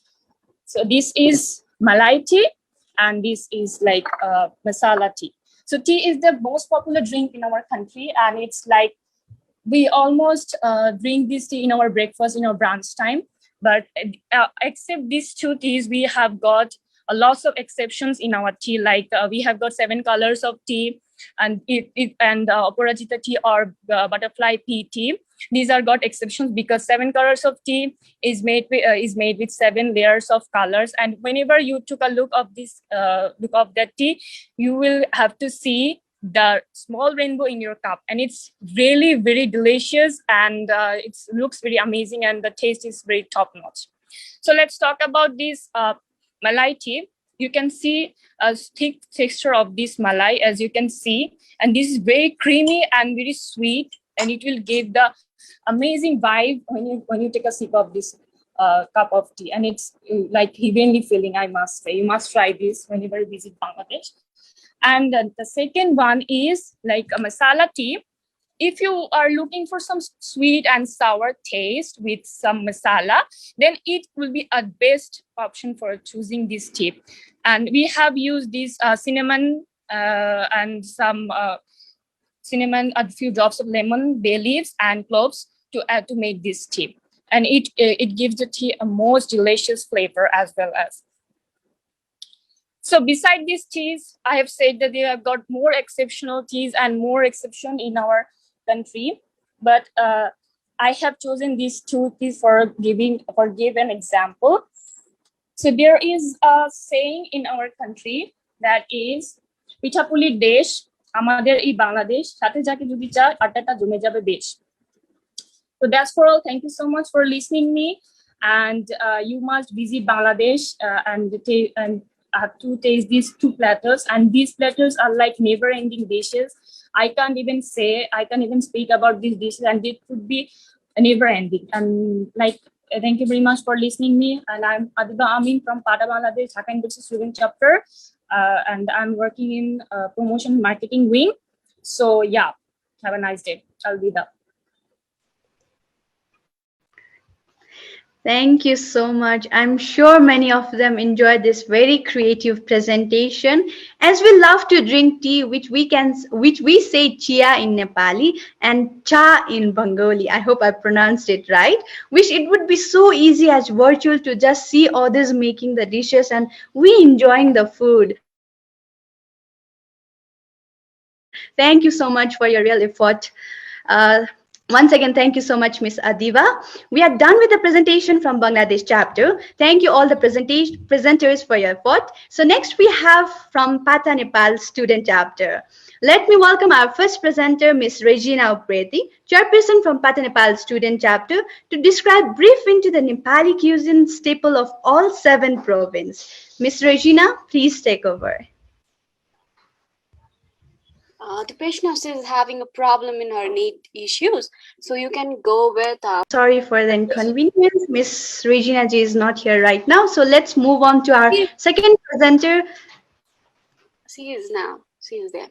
So this is Malai tea, and this is masala tea. So tea is the most popular drink in our country, and it's like we almost drink this tea in our breakfast, in our brunch time. But except these 2 teas, we have got a lots of exceptions in our tea. We have got 7 colors of tea, and Aparajita tea or butterfly pea tea. These are got exceptions because 7 colors of tea is made with 7 layers of colors. And whenever you took a look of that tea, you will have to see the small rainbow in your cup, and it's really very delicious, and it looks very amazing, and the taste is very top notch. So let's talk about this malai tea. You can see a thick texture of this malai, as you can see, and this is very creamy and very sweet, and it will give the amazing vibe when you take a sip of this cup of tea, and it's like heavenly feeling, I must say. You must try this whenever you visit Bangladesh. And the second one is like a masala tea. If you are looking for some sweet and sour taste with some masala, then it will be a best option for choosing this tea. And we have used this cinnamon and some cinnamon, a few drops of lemon, bay leaves, and cloves to add to make this tea. And it gives the tea a most delicious flavor as well as. So beside these teas, I have said that they have got more exceptional teas and more exception in our country. But I have chosen these two teas for give an example. So there is a saying in our country that is, "Pichapuli desh, amader ei Bangladesh, sate jake jodi cha, addata jome jabe besh." So that's for all. Thank you so much for listening me. And you must visit Bangladesh and have to taste these two platters. And these platters are like never-ending dishes. I can't even speak about these dishes, and it could be never-ending. And like, thank you very much for listening me. And I'm Adiba Amin from PATA Bangladesh Dhaka University Student Chapter, and I'm working in promotion marketing wing. So yeah, have a nice day. Alvida. Thank you so much. I'm sure many of them enjoyed this very creative presentation. As we love to drink tea, which we say chia in Nepali and cha in Bengali. I hope I pronounced it right. Wish it would be so easy as virtual to just see others making the dishes and we enjoying the food. Thank you so much for your real effort. Once again, thank you so much, Ms. Adiba. We are done with the presentation from Bangladesh chapter. Thank you all the presenters for your effort. So next we have from PATA Nepal Student Chapter. Let me welcome our first presenter, Ms. Rejina Upreti, Chairperson from PATA Nepal Student Chapter, to describe brief into the Nepali cuisine staple of all 7 provinces. Ms. Rejina, please take over. The patient is having a problem in her need issues, so you can go with. Sorry for the inconvenience. Miss Regina Ji is not here right now, so let's move on to our second presenter. She is now. She is there.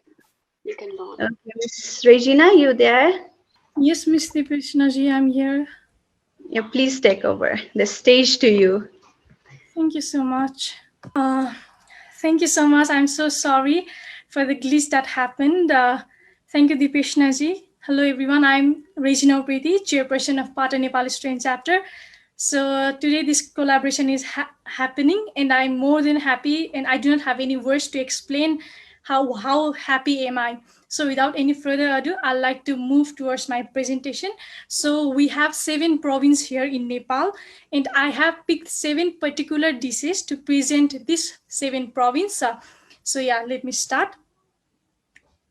You can go on. Okay, Miss Regina, you there? Yes, Miss Dipeshna Ji, I'm here. Yeah, please take over. The stage to you. Thank you so much. Thank you so much. I'm so sorry for the glitch that happened. Thank you, Dipeshna Ji. Hello, everyone. I'm Rejina Upreti, Chairperson of PATA Nepal Student Chapter. So today this collaboration is happening, and I'm more than happy, and I do not have any words to explain how happy am I. So without any further ado, I'd like to move towards my presentation. So we have 7 provinces here in Nepal, and I have picked 7 particular dishes to present this 7 provinces. So yeah, let me start.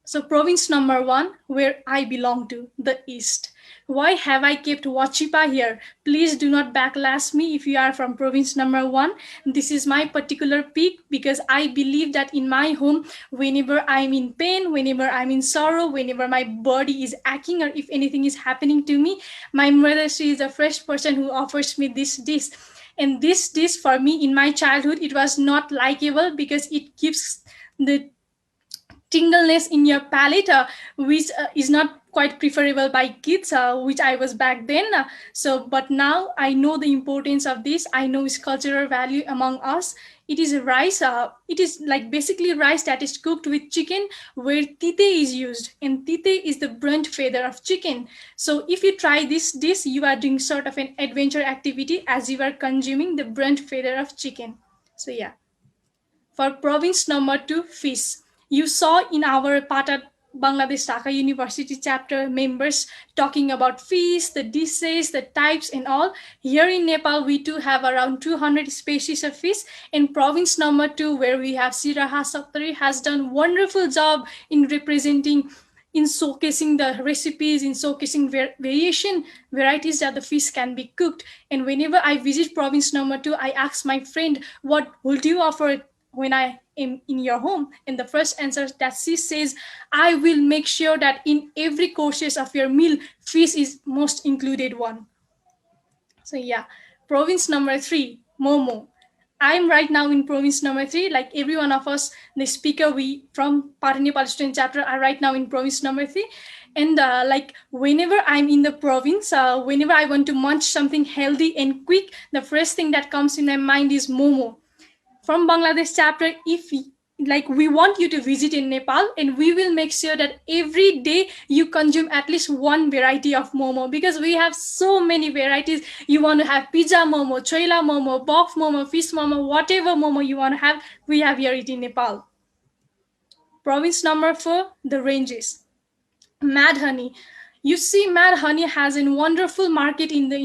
So province number 1, where I belong to, the East. Why have I kept Wachipa here? Please do not backlash me if you are from province number 1. This is my particular pick because I believe that in my home, whenever I'm in pain, whenever I'm in sorrow, whenever my body is aching, or if anything is happening to me, my mother, she is the first person who offers me this dish. And this dish for me in my childhood, it was not likable because it gives the tingleness in your palate, which is not quite preferable by kids, which I was back then. But now I know the importance of this. I know its cultural value among us. It is rice. It is like basically rice that is cooked with chicken, where tite is used, and tite is the brunt feather of chicken. So if you try this dish, you are doing sort of an adventure activity as you are consuming the brunt feather of chicken. So yeah. For province number 2, fish. You saw in our PATA Bangladesh Dhaka University chapter members talking about fish, the dishes, the types and all. Here in Nepal, we too have around 200 species of fish. In province number 2, where we have Siraha Saptari, has done wonderful job in representing, in showcasing the recipes, in showcasing varieties that the fish can be cooked. And whenever I visit province number 2, I ask my friend, what would you offer when I am in your home? And the first answer that she says, I will make sure that in every courses of your meal, fish is most included one. So yeah, Province number 3, Momo. I'm right now in province number 3. Like every one of us, the speaker we from PATA Nepal Student Chapter are right now in province number 3. And like whenever I'm in the province, whenever I want to munch something healthy and quick, the first thing that comes in my mind is Momo. From Bangladesh chapter, if we want you to visit in Nepal, and we will make sure that every day you consume at least one variety of momo, because we have so many varieties. You want to have pizza momo, choila momo, buff momo, fish momo, whatever momo you want to have, we have here it in Nepal. Province number 4, the ranges. Mad honey. You see, mad honey has a wonderful market in the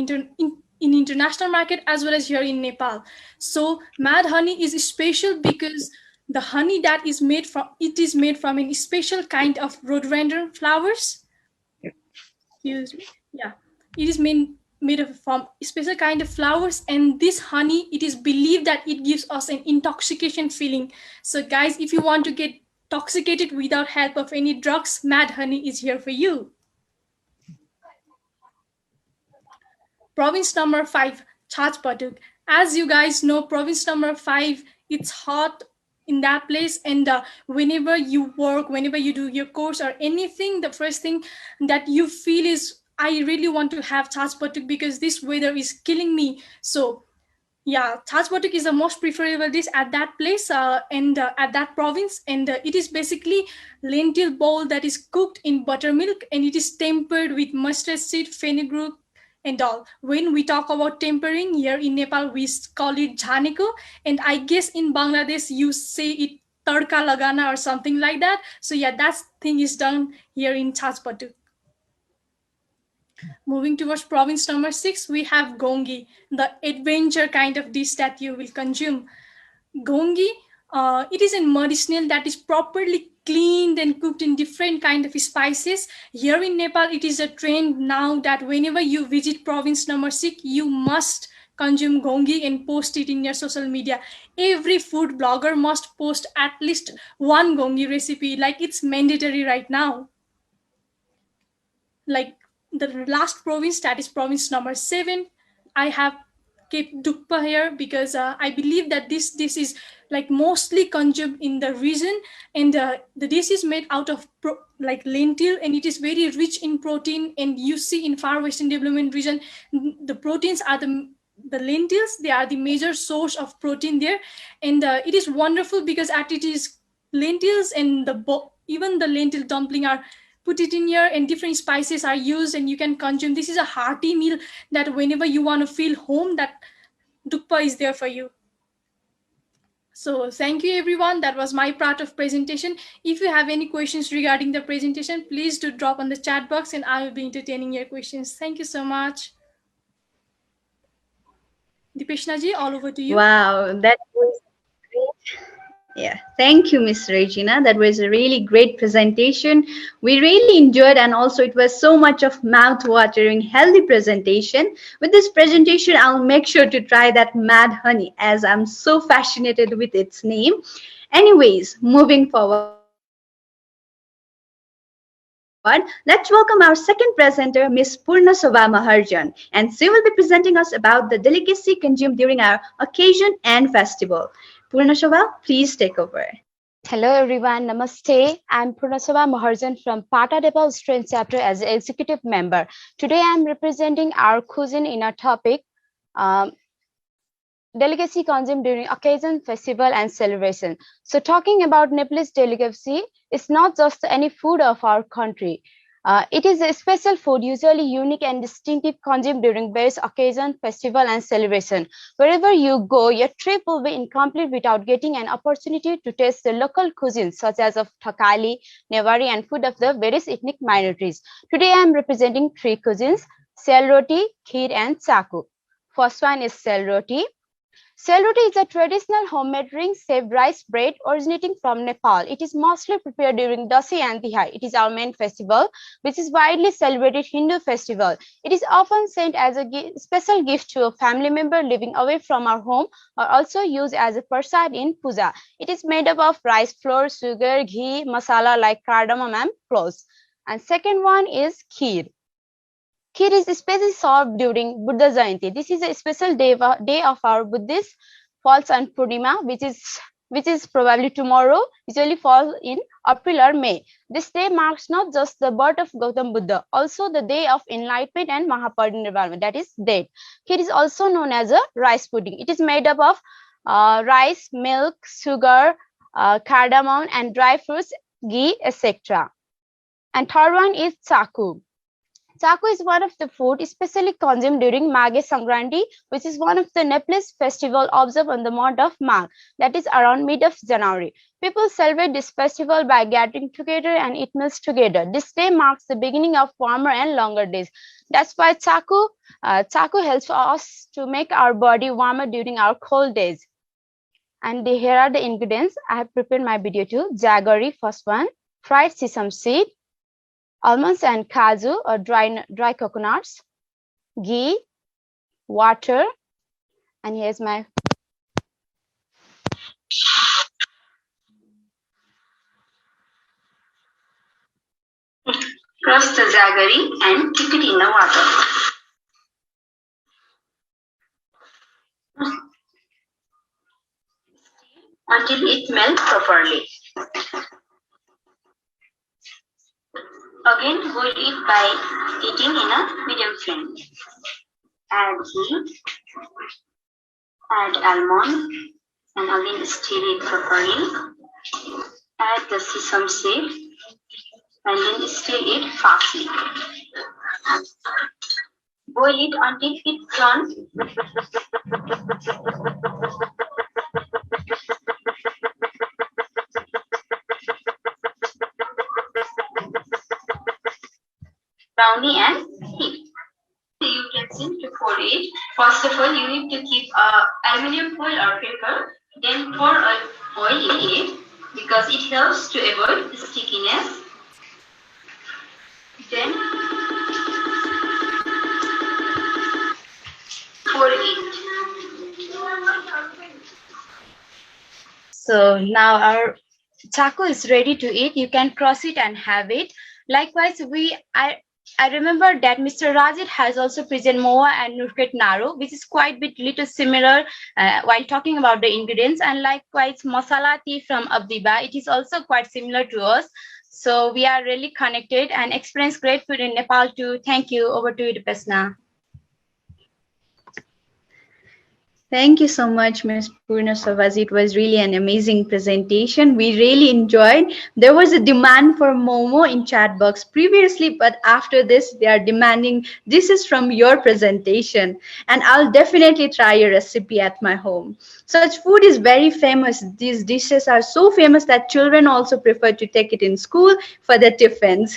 international market as well as here in Nepal. So mad honey is special because the honey that is made from a special kind of rhododendron flowers. Excuse me. Yeah, it is made from a special kind of flowers, and this honey, it is believed that it gives us an intoxication feeling. So guys, if you want to get intoxicated without help of any drugs, mad honey is here for you. Province number 5, Chhatpatuk. As you guys know, province number 5, it's hot in that place, and whenever you work, whenever you do your course or anything, the first thing that you feel is, I really want to have Chhatpatuk because this weather is killing me. So yeah, Chhatpatuk is the most preferable dish at that place and at that province, and it is basically lentil bowl that is cooked in buttermilk, and it is tempered with mustard seed, fenugreek, and all. When we talk about tempering here in Nepal, we call it jhaneko, and I guess in Bangladesh you say it tadka lagana or something like that. So yeah, that thing is done here in Chhatpatuk. Moving towards province number 6, we have gongi, the adventure kind of dish that you will consume. Gongi, it is a medicinal that is properly cleaned and cooked in different kind of spices. Here in Nepal, it is a trend now that whenever you visit province number 6, you must consume gongi and post it in your social media. Every food blogger must post at least one gongi recipe, like it's mandatory right now. Like the last province, that is province number 7, I have kept dukpa here because I believe that this is like mostly consumed in the region, and the dish is made out of lentil, and it is very rich in protein. And you see in far western development region, the proteins are the lentils, they are the major source of protein there. And it is wonderful because it is lentils, and even the lentil dumpling are put it in here, and different spices are used, and you can consume. This is a hearty meal that whenever you want to feel home, that dukpa is there for you. So thank you everyone. That was my part of presentation. If you have any questions regarding the presentation, please do drop on the chat box and I will be entertaining your questions. Thank you so much. Dipeshna ji, all over to you. Wow, that was great. Yeah, thank you, Miss Rejina. That was a really great presentation. We really enjoyed, and also it was so much of mouth-watering, healthy presentation. With this presentation, I'll make sure to try that mad honey, as I'm so fascinated with its name. Anyways, moving forward, let's welcome our second presenter, Miss Purna Shobha Maharjan, and she will be presenting us about the delicacy consumed during our occasion and festival. Purna Shobha, please take over. Hello everyone, Namaste. I'm Purna Shobha Maharjan from PATA Nepal Student Chapter as an executive member. Today I'm representing our cuisine in our topic, delicacy consumed during occasion, festival, and celebration. So talking about Nepalese delicacy, it's not just any food of our country. It is a special food, usually unique and distinctive, consumed during various occasions, festival, and celebration. Wherever you go, your trip will be incomplete without getting an opportunity to taste the local cuisines such as of Thakali, Newari, and food of the various ethnic minorities. Today, I am representing 3 cuisines: sel roti, kheer, and chaku. First one is sel roti. Sel roti is a traditional homemade ring-shaped rice bread originating from Nepal. It is mostly prepared during Dasi and Tihai. It is our main festival, which is widely celebrated Hindu festival. It is often sent as a special gift to a family member living away from our home, or also used as a prasad in puja. It is made up of rice flour, sugar, ghee, masala like cardamom and cloves. And second one is kheer. Kheer is especially served during Buddha Jayanti. This is a special day of our Buddhist falls on Purnima, which is probably tomorrow, usually falls in April or May. This day marks not just the birth of Gautam Buddha, also the day of enlightenment and Mahaparinirvana, that is date. Kheer is also known as a rice pudding. It is made up of rice, milk, sugar, cardamom, and dry fruits, ghee, etc. And third one is chaku. Chaku is one of the food especially consumed during Maghe Sankranti, which is one of the Nepalese festival observed on the month of Magh, that is around mid of January. People celebrate this festival by gathering together and eat meals together. This day marks the beginning of warmer and longer days. That's why chaku helps us to make our body warmer during our cold days. And here are the ingredients. I have prepared my video too. Jaggery, first one, fried sesame seed, almonds and kaju or dry coconuts, ghee, water, and here's my Crush the jaggery and keep it in the water. Until it melts properly. Again, boil it by heating in a medium flame. Add ghee, add almond, and again stir it properly. Add the sesame seed, and then stir it fastly. Boil it until it turns brownie and thick. You can see to pour it. First of all, you need to keep aluminum foil or paper, then pour oil in it because it helps to avoid stickiness. Then pour it. So now our chaku is ready to eat. You can cross it and have it. Likewise, I remember that Mr. Rajit has also presented Moa and Nurket Naru, which is quite bit little similar while talking about the ingredients. And likewise, masala tea from Abdiba, it is also quite similar to us. So we are really connected and experience great food in Nepal too. Thank you. Over to you, Dipesna. Thank you so much, Ms. Purna Savas. It was really an amazing presentation. We really enjoyed. There was a demand for Momo in chat box previously, but after this, they are demanding this is from your presentation. And I'll definitely try your recipe at my home. Such food is very famous. These dishes are so famous that children also prefer to take it in school for their tiffins.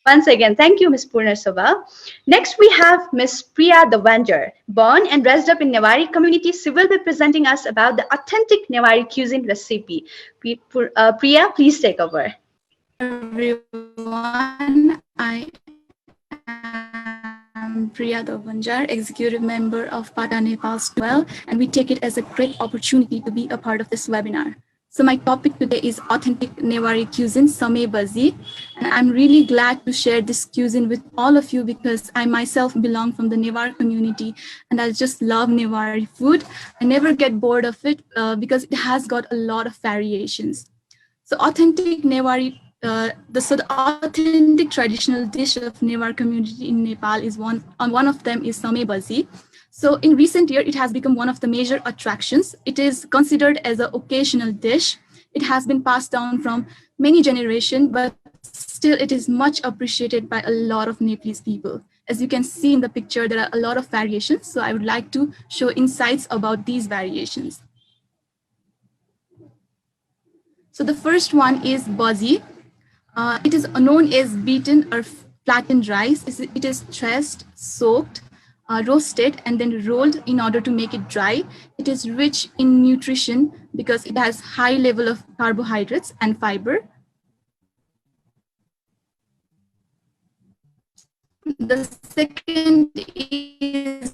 Once again, thank you, Ms. Purnasova. Next, we have Ms. Priya Davanger. Born and raised up in Newari community, she will be presenting us about the authentic Newari cuisine recipe. Priya, please take over. Everyone, I am Priya Davanger, Executive Member of PATA Nepal Student Chapter, and we take it as a great opportunity to be a part of this webinar. So my topic today is authentic Newari cuisine, Samay Baji, and I'm really glad to share this cuisine with all of you because I myself belong from the Newari community and I just love Newari food. I never get bored of it because it has got a lot of variations. So authentic Newari, the authentic traditional dish of Newari community in Nepal is one of them is Samay Baji. So in recent years, it has become one of the major attractions. It is considered as an occasional dish. It has been passed down from many generations, but still it is much appreciated by a lot of Nepalese people. As you can see in the picture, there are a lot of variations. So I would like to show insights about these variations. So the first one is Baji. It is known as beaten or flattened rice. It is threshed, soaked, roasted and then rolled in order to make it dry. It is rich in nutrition because it has high level of carbohydrates and fiber. The second is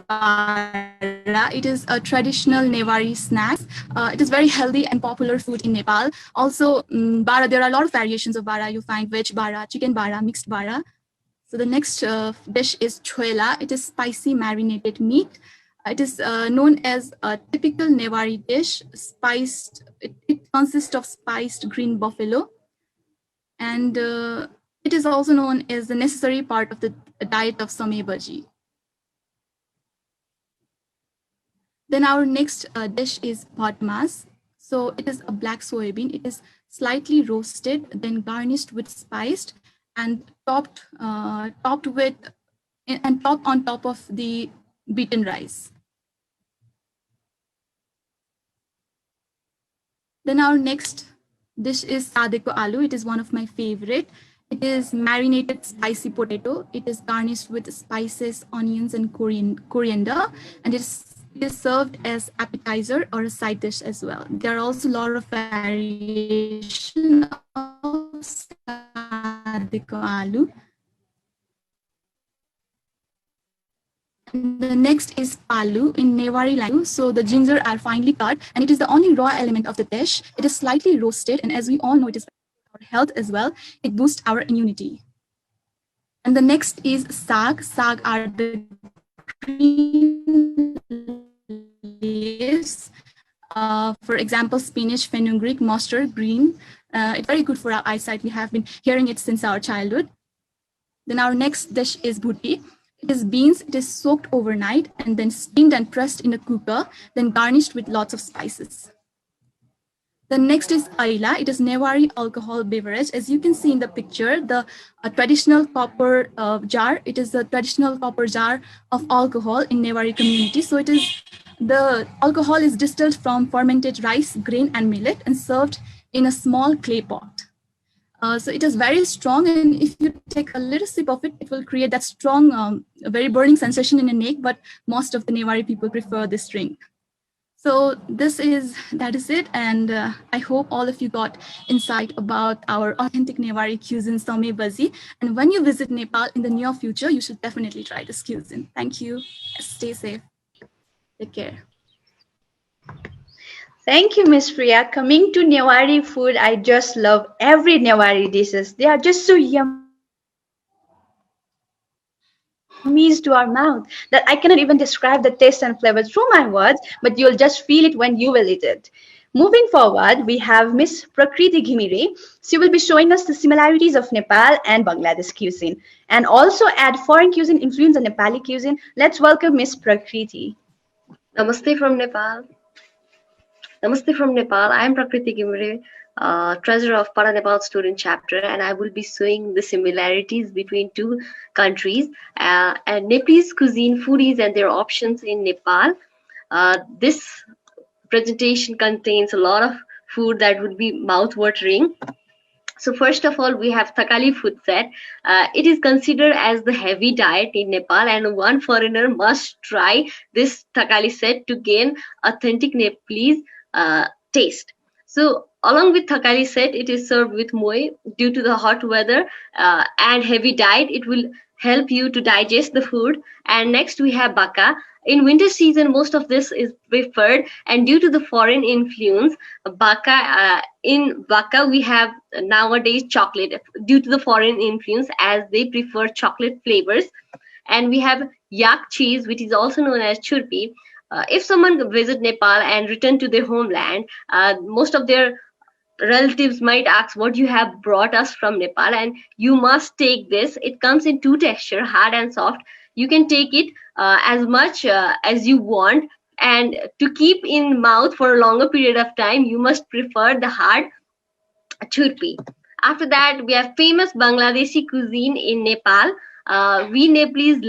bara. bara. It is a traditional Newari snack. It is very healthy and popular food in Nepal. Also, bara, there are a lot of variations of bara. You find veg bara, chicken bara, mixed bara. So the next dish is choela. It is spicy marinated meat. It is known as a typical Newari dish. Spiced. It consists of spiced green buffalo, and it is also known as the necessary part of the diet of Samay Baji. Then our next dish is bhatmas. So it is a black soybean. It is slightly roasted, then garnished with spiced, and topped on top of the beaten rice. Then our next dish is sadeko aloo. It is one of my favorite. It is marinated spicy potato. It is garnished with spices, onions, and coriander, and it is served as appetizer or a side dish as well. There are also a lot of variation of sadeko aloo. The next is palu in Newari language. So the ginger are finely cut, and it is the only raw element of the dish. It is slightly roasted, and as we all know, it is for our health as well. It boosts our immunity. And the next is sag. Sag are the green leaves. For example, spinach, fenugreek, mustard, green. It's very good for our eyesight. We have been hearing it since our childhood. Then our next dish is bhuti. It is beans. It is soaked overnight and then steamed and pressed in a cooker, then garnished with lots of spices. The next is aila. It is Newari alcohol beverage. As you can see in the picture, the traditional copper jar. It is the traditional copper jar of alcohol in Newari community. So the alcohol is distilled from fermented rice, grain, and millet and served in a small clay pot. So it is very strong, and if you take a little sip of it, it will create that strong, very burning sensation in the neck, but most of the Newari people prefer this drink. So that is it, and I hope all of you got insight about our authentic Newari cuisine, Samay Baji. And when you visit Nepal in the near future, you should definitely try this cuisine. Thank you. Stay safe. Take care. Thank you, Miss Priya. Coming to Newari food, I just love every Newari dishes. They are just so yummy to our mouth that I cannot even describe the taste and flavor through my words, but you'll just feel it when you will eat it. Moving forward, we have Miss Prakriti Ghimire. She will be showing us the similarities of Nepal and Bangladesh cuisine, and also add foreign cuisine influence on Nepali cuisine. Let's welcome Miss Prakriti. Namaste from Nepal. Namaste from Nepal. I am Prakriti Ghimire, treasurer of PATA Nepal Student Chapter, and I will be showing the similarities between two countries and Nepalese cuisine, foodies, and their options in Nepal. This presentation contains a lot of food that would be mouth-watering. So first of all, we have Thakali food set. It is considered as the heavy diet in Nepal, and one foreigner must try this Thakali set to gain authentic Nepalese taste. So along with Thakali set, it is served with moi. Due to the hot weather and heavy diet, it will help you to digest the food. And next we have baka. In winter season, most of this is preferred, and due to the foreign influence, baka in baka we have nowadays chocolate due to the foreign influence, as they prefer chocolate flavors. And we have yak cheese, which is also known as churpi. If someone visit Nepal and return to their homeland, most of their relatives might ask what you have brought us from Nepal, and you must take this. It comes in two texture, hard and soft. You can take it as much as you want, and to keep in mouth for a longer period of time, you must prefer the hard churpi. After that, we have famous Bangladeshi cuisine in Nepal. We Nepalese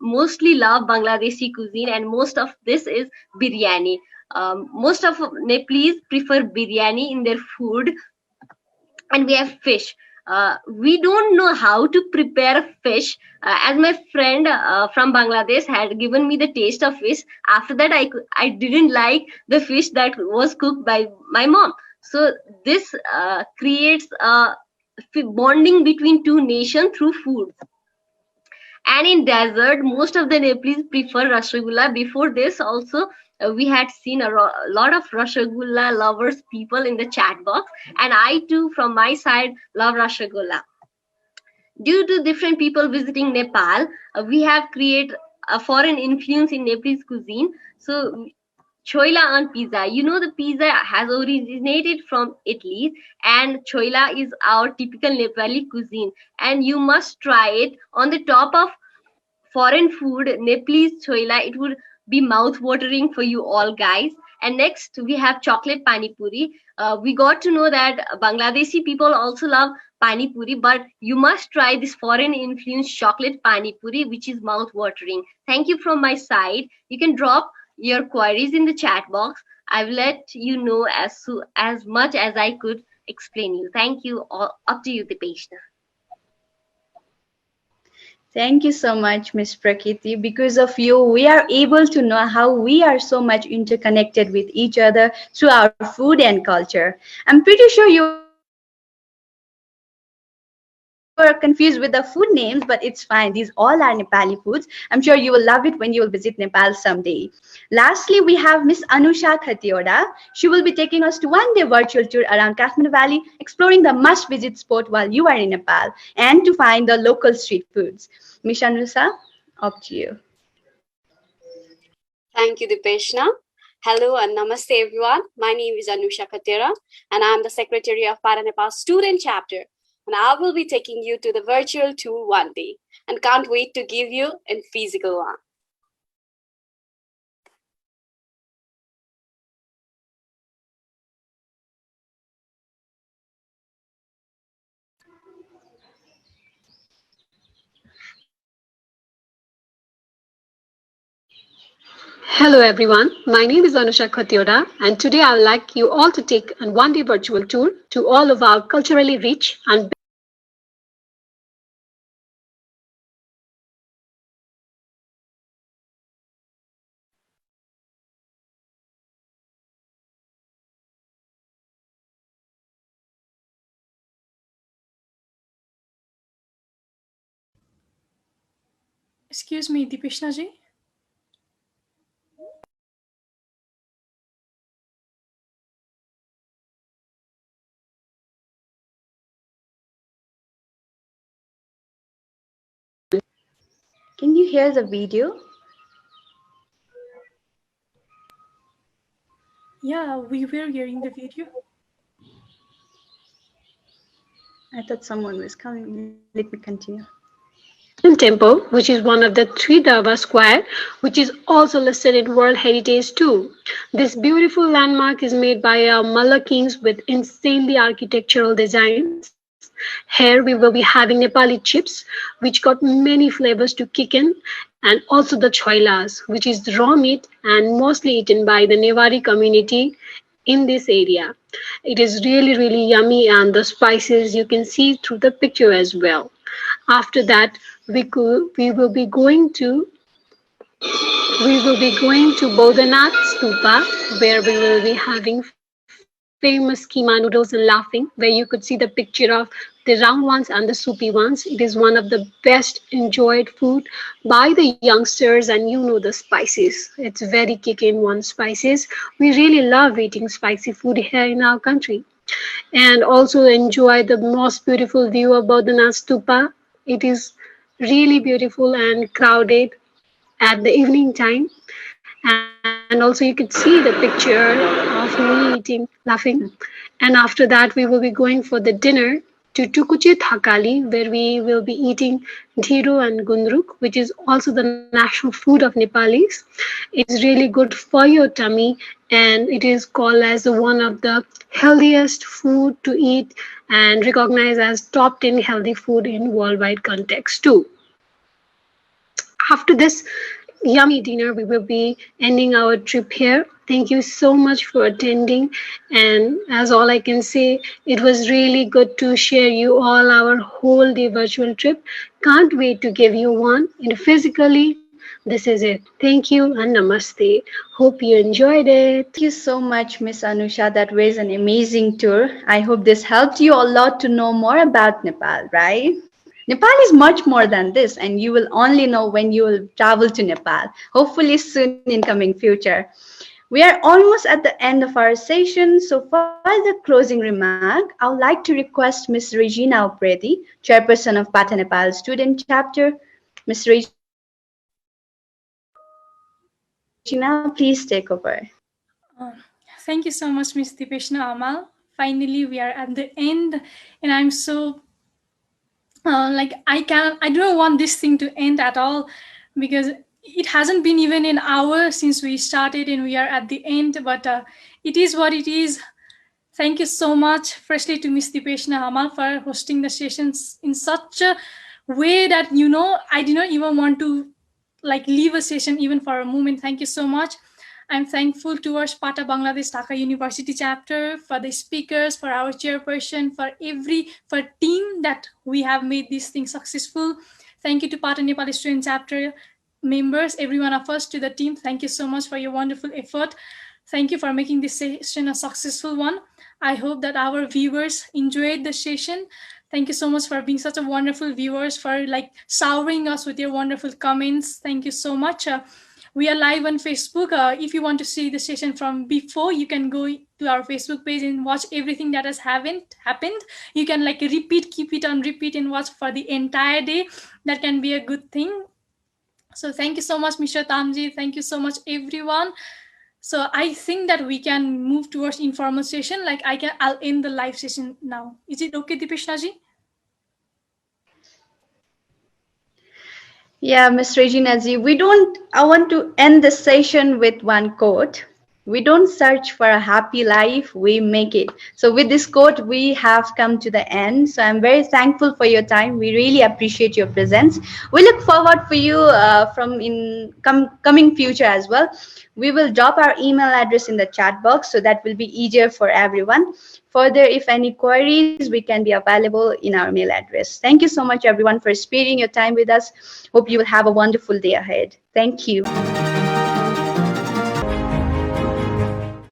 mostly love Bangladeshi cuisine, and most of this is biryani. Most of Nepalese prefer biryani in their food. And we have fish. We don't know how to prepare fish. As my friend from Bangladesh had given me the taste of fish, after that I didn't like the fish that was cooked by my mom. So this creates a bonding between two nations through food. And in dessert, most of the Nepalese prefer rasgulla. Before this, also we had seen a lot of rasgulla lovers people in the chat box, and I too, from my side, love rasgulla. Due to different people visiting Nepal, we have created a foreign influence in Nepalese cuisine. So choila on pizza. You know, the pizza has originated from Italy, and choila is our typical Nepali cuisine. And you must try it on the top of foreign food, Nepalese choila. It would be mouth watering for you all, guys. And next we have chocolate pani puri. We got to know that Bangladeshi people also love pani puri, but you must try this foreign influenced chocolate pani puri, which is mouth watering. Thank you from my side. You can drop your queries in the chat box. I've let you know as much as I could explain you. Thank you. All up to you, Dipeshna. Thank you so much, Miss Prakriti. Because of you, we are able to know how we are so much interconnected with each other through our food and culture. I'm pretty sure you are confused with the food names, but it's fine. These all are Nepali foods. I'm sure you will love it when you will visit Nepal someday. Lastly, we have Miss Anusha Khatioda. She will be taking us to one-day virtual tour around Kathmandu Valley, exploring the must-visit spot while you are in Nepal, and to find the local street foods. Miss Anusha, up to you. Thank you, Dipeshna. Hello and namaste, everyone. My name is Anusha Khatera, and I'm the Secretary of PATA Nepal Student Chapter. And I will be taking you to the virtual tour one day, and can't wait to give you a physical one. Hello everyone, my name is Anusha Khatioda, and today I would like you all to take a one-day virtual tour to all of our culturally rich and Excuse me, Dipeshna ji. Can you hear the video? Yeah, we were hearing the video. I thought someone was coming. Let me continue. Temple, which is one of the three Dava Square, which is also listed in World Heritage too. This beautiful landmark is made by our Malla kings with insanely architectural designs. Here we will be having Nepali chips, which got many flavors to kick in, and also the choilas, which is raw meat and mostly eaten by the Newari community in this area. It is really, really yummy, and the spices you can see through the picture as well. After that, we will be going to Bodhanath Stupa, where we will be having famous keema noodles and laughing, where you could see the picture of the round ones and the soupy ones. It is one of the best enjoyed food by the youngsters, and you know the spices. It's very kick-in one spices. We really love eating spicy food here in our country. And also enjoy the most beautiful view of Bodhanath Stupa. It is really beautiful and crowded at the evening time. And also you could see the picture of me eating, laughing. And after that, we will be going for the dinner to Tukuche Thakali, where we will be eating dhiro and gundruk, which is also the national food of Nepalis. It is really good for your tummy, and it is called as one of the healthiest food to eat and recognized as top 10 healthy food in worldwide context too. After this yummy dinner, we will be ending our trip here. Thank you so much for attending. And as all I can say, it was really good to share you all our whole day virtual trip. Can't wait to give you one and physically. This is it. Thank you and namaste. Hope you enjoyed it. Thank you so much, Miss Anusha. That was an amazing tour. I hope this helped you a lot to know more about Nepal, right? Nepal is much more than this, and you will only know when you will travel to Nepal, hopefully soon in coming future. We are almost at the end of our session, so for the closing remark, I would like to request Ms. Rejina Upreti, Chairperson of PATA Nepal Student Chapter. Ms. Rejina, please take over. Thank you so much, Ms. Dipeshna Amal. Finally, we are at the end, and I'm so I don't want this thing to end at all, because it hasn't been even an hour since we started and we are at the end, but it is what it is. Thank you so much, firstly, to Ms. Dipeshna Amal for hosting the sessions in such a way that, I did not even want to leave a session even for a moment. Thank you so much. I'm thankful towards PATA Bangladesh Dhaka University chapter, for the speakers, for our chairperson, for team that we have made this thing successful. Thank you to PATA Nepal Student Chapter members, every one of us, to the team. Thank you so much for your wonderful effort. Thank you for making this session a successful one. I hope that our viewers enjoyed the session. Thank you so much for being such a wonderful viewers, for showering us with your wonderful comments. Thank you so much. We are live on Facebook. If you want to see the session from before, you can go to our Facebook page and watch everything that has happened. You can keep it on repeat and watch for the entire day. That can be a good thing. So thank you so much, Mr. Tamzid. Thank you so much, everyone. So I think that we can move towards informal session. I'll end the live session now. Is it okay, Dipeshna ji? Yeah, Ms. Rejina ji, I want to end the session with one quote. We don't search for a happy life, we make it. So with this quote, we have come to the end. So I'm very thankful for your time. We really appreciate your presence. We look forward for you from in coming future as well. We will drop our email address in the chat box, so that will be easier for everyone. Further, if any queries, we can be available in our mail address. Thank you so much, everyone, for sparing your time with us. Hope you will have a wonderful day ahead. Thank you.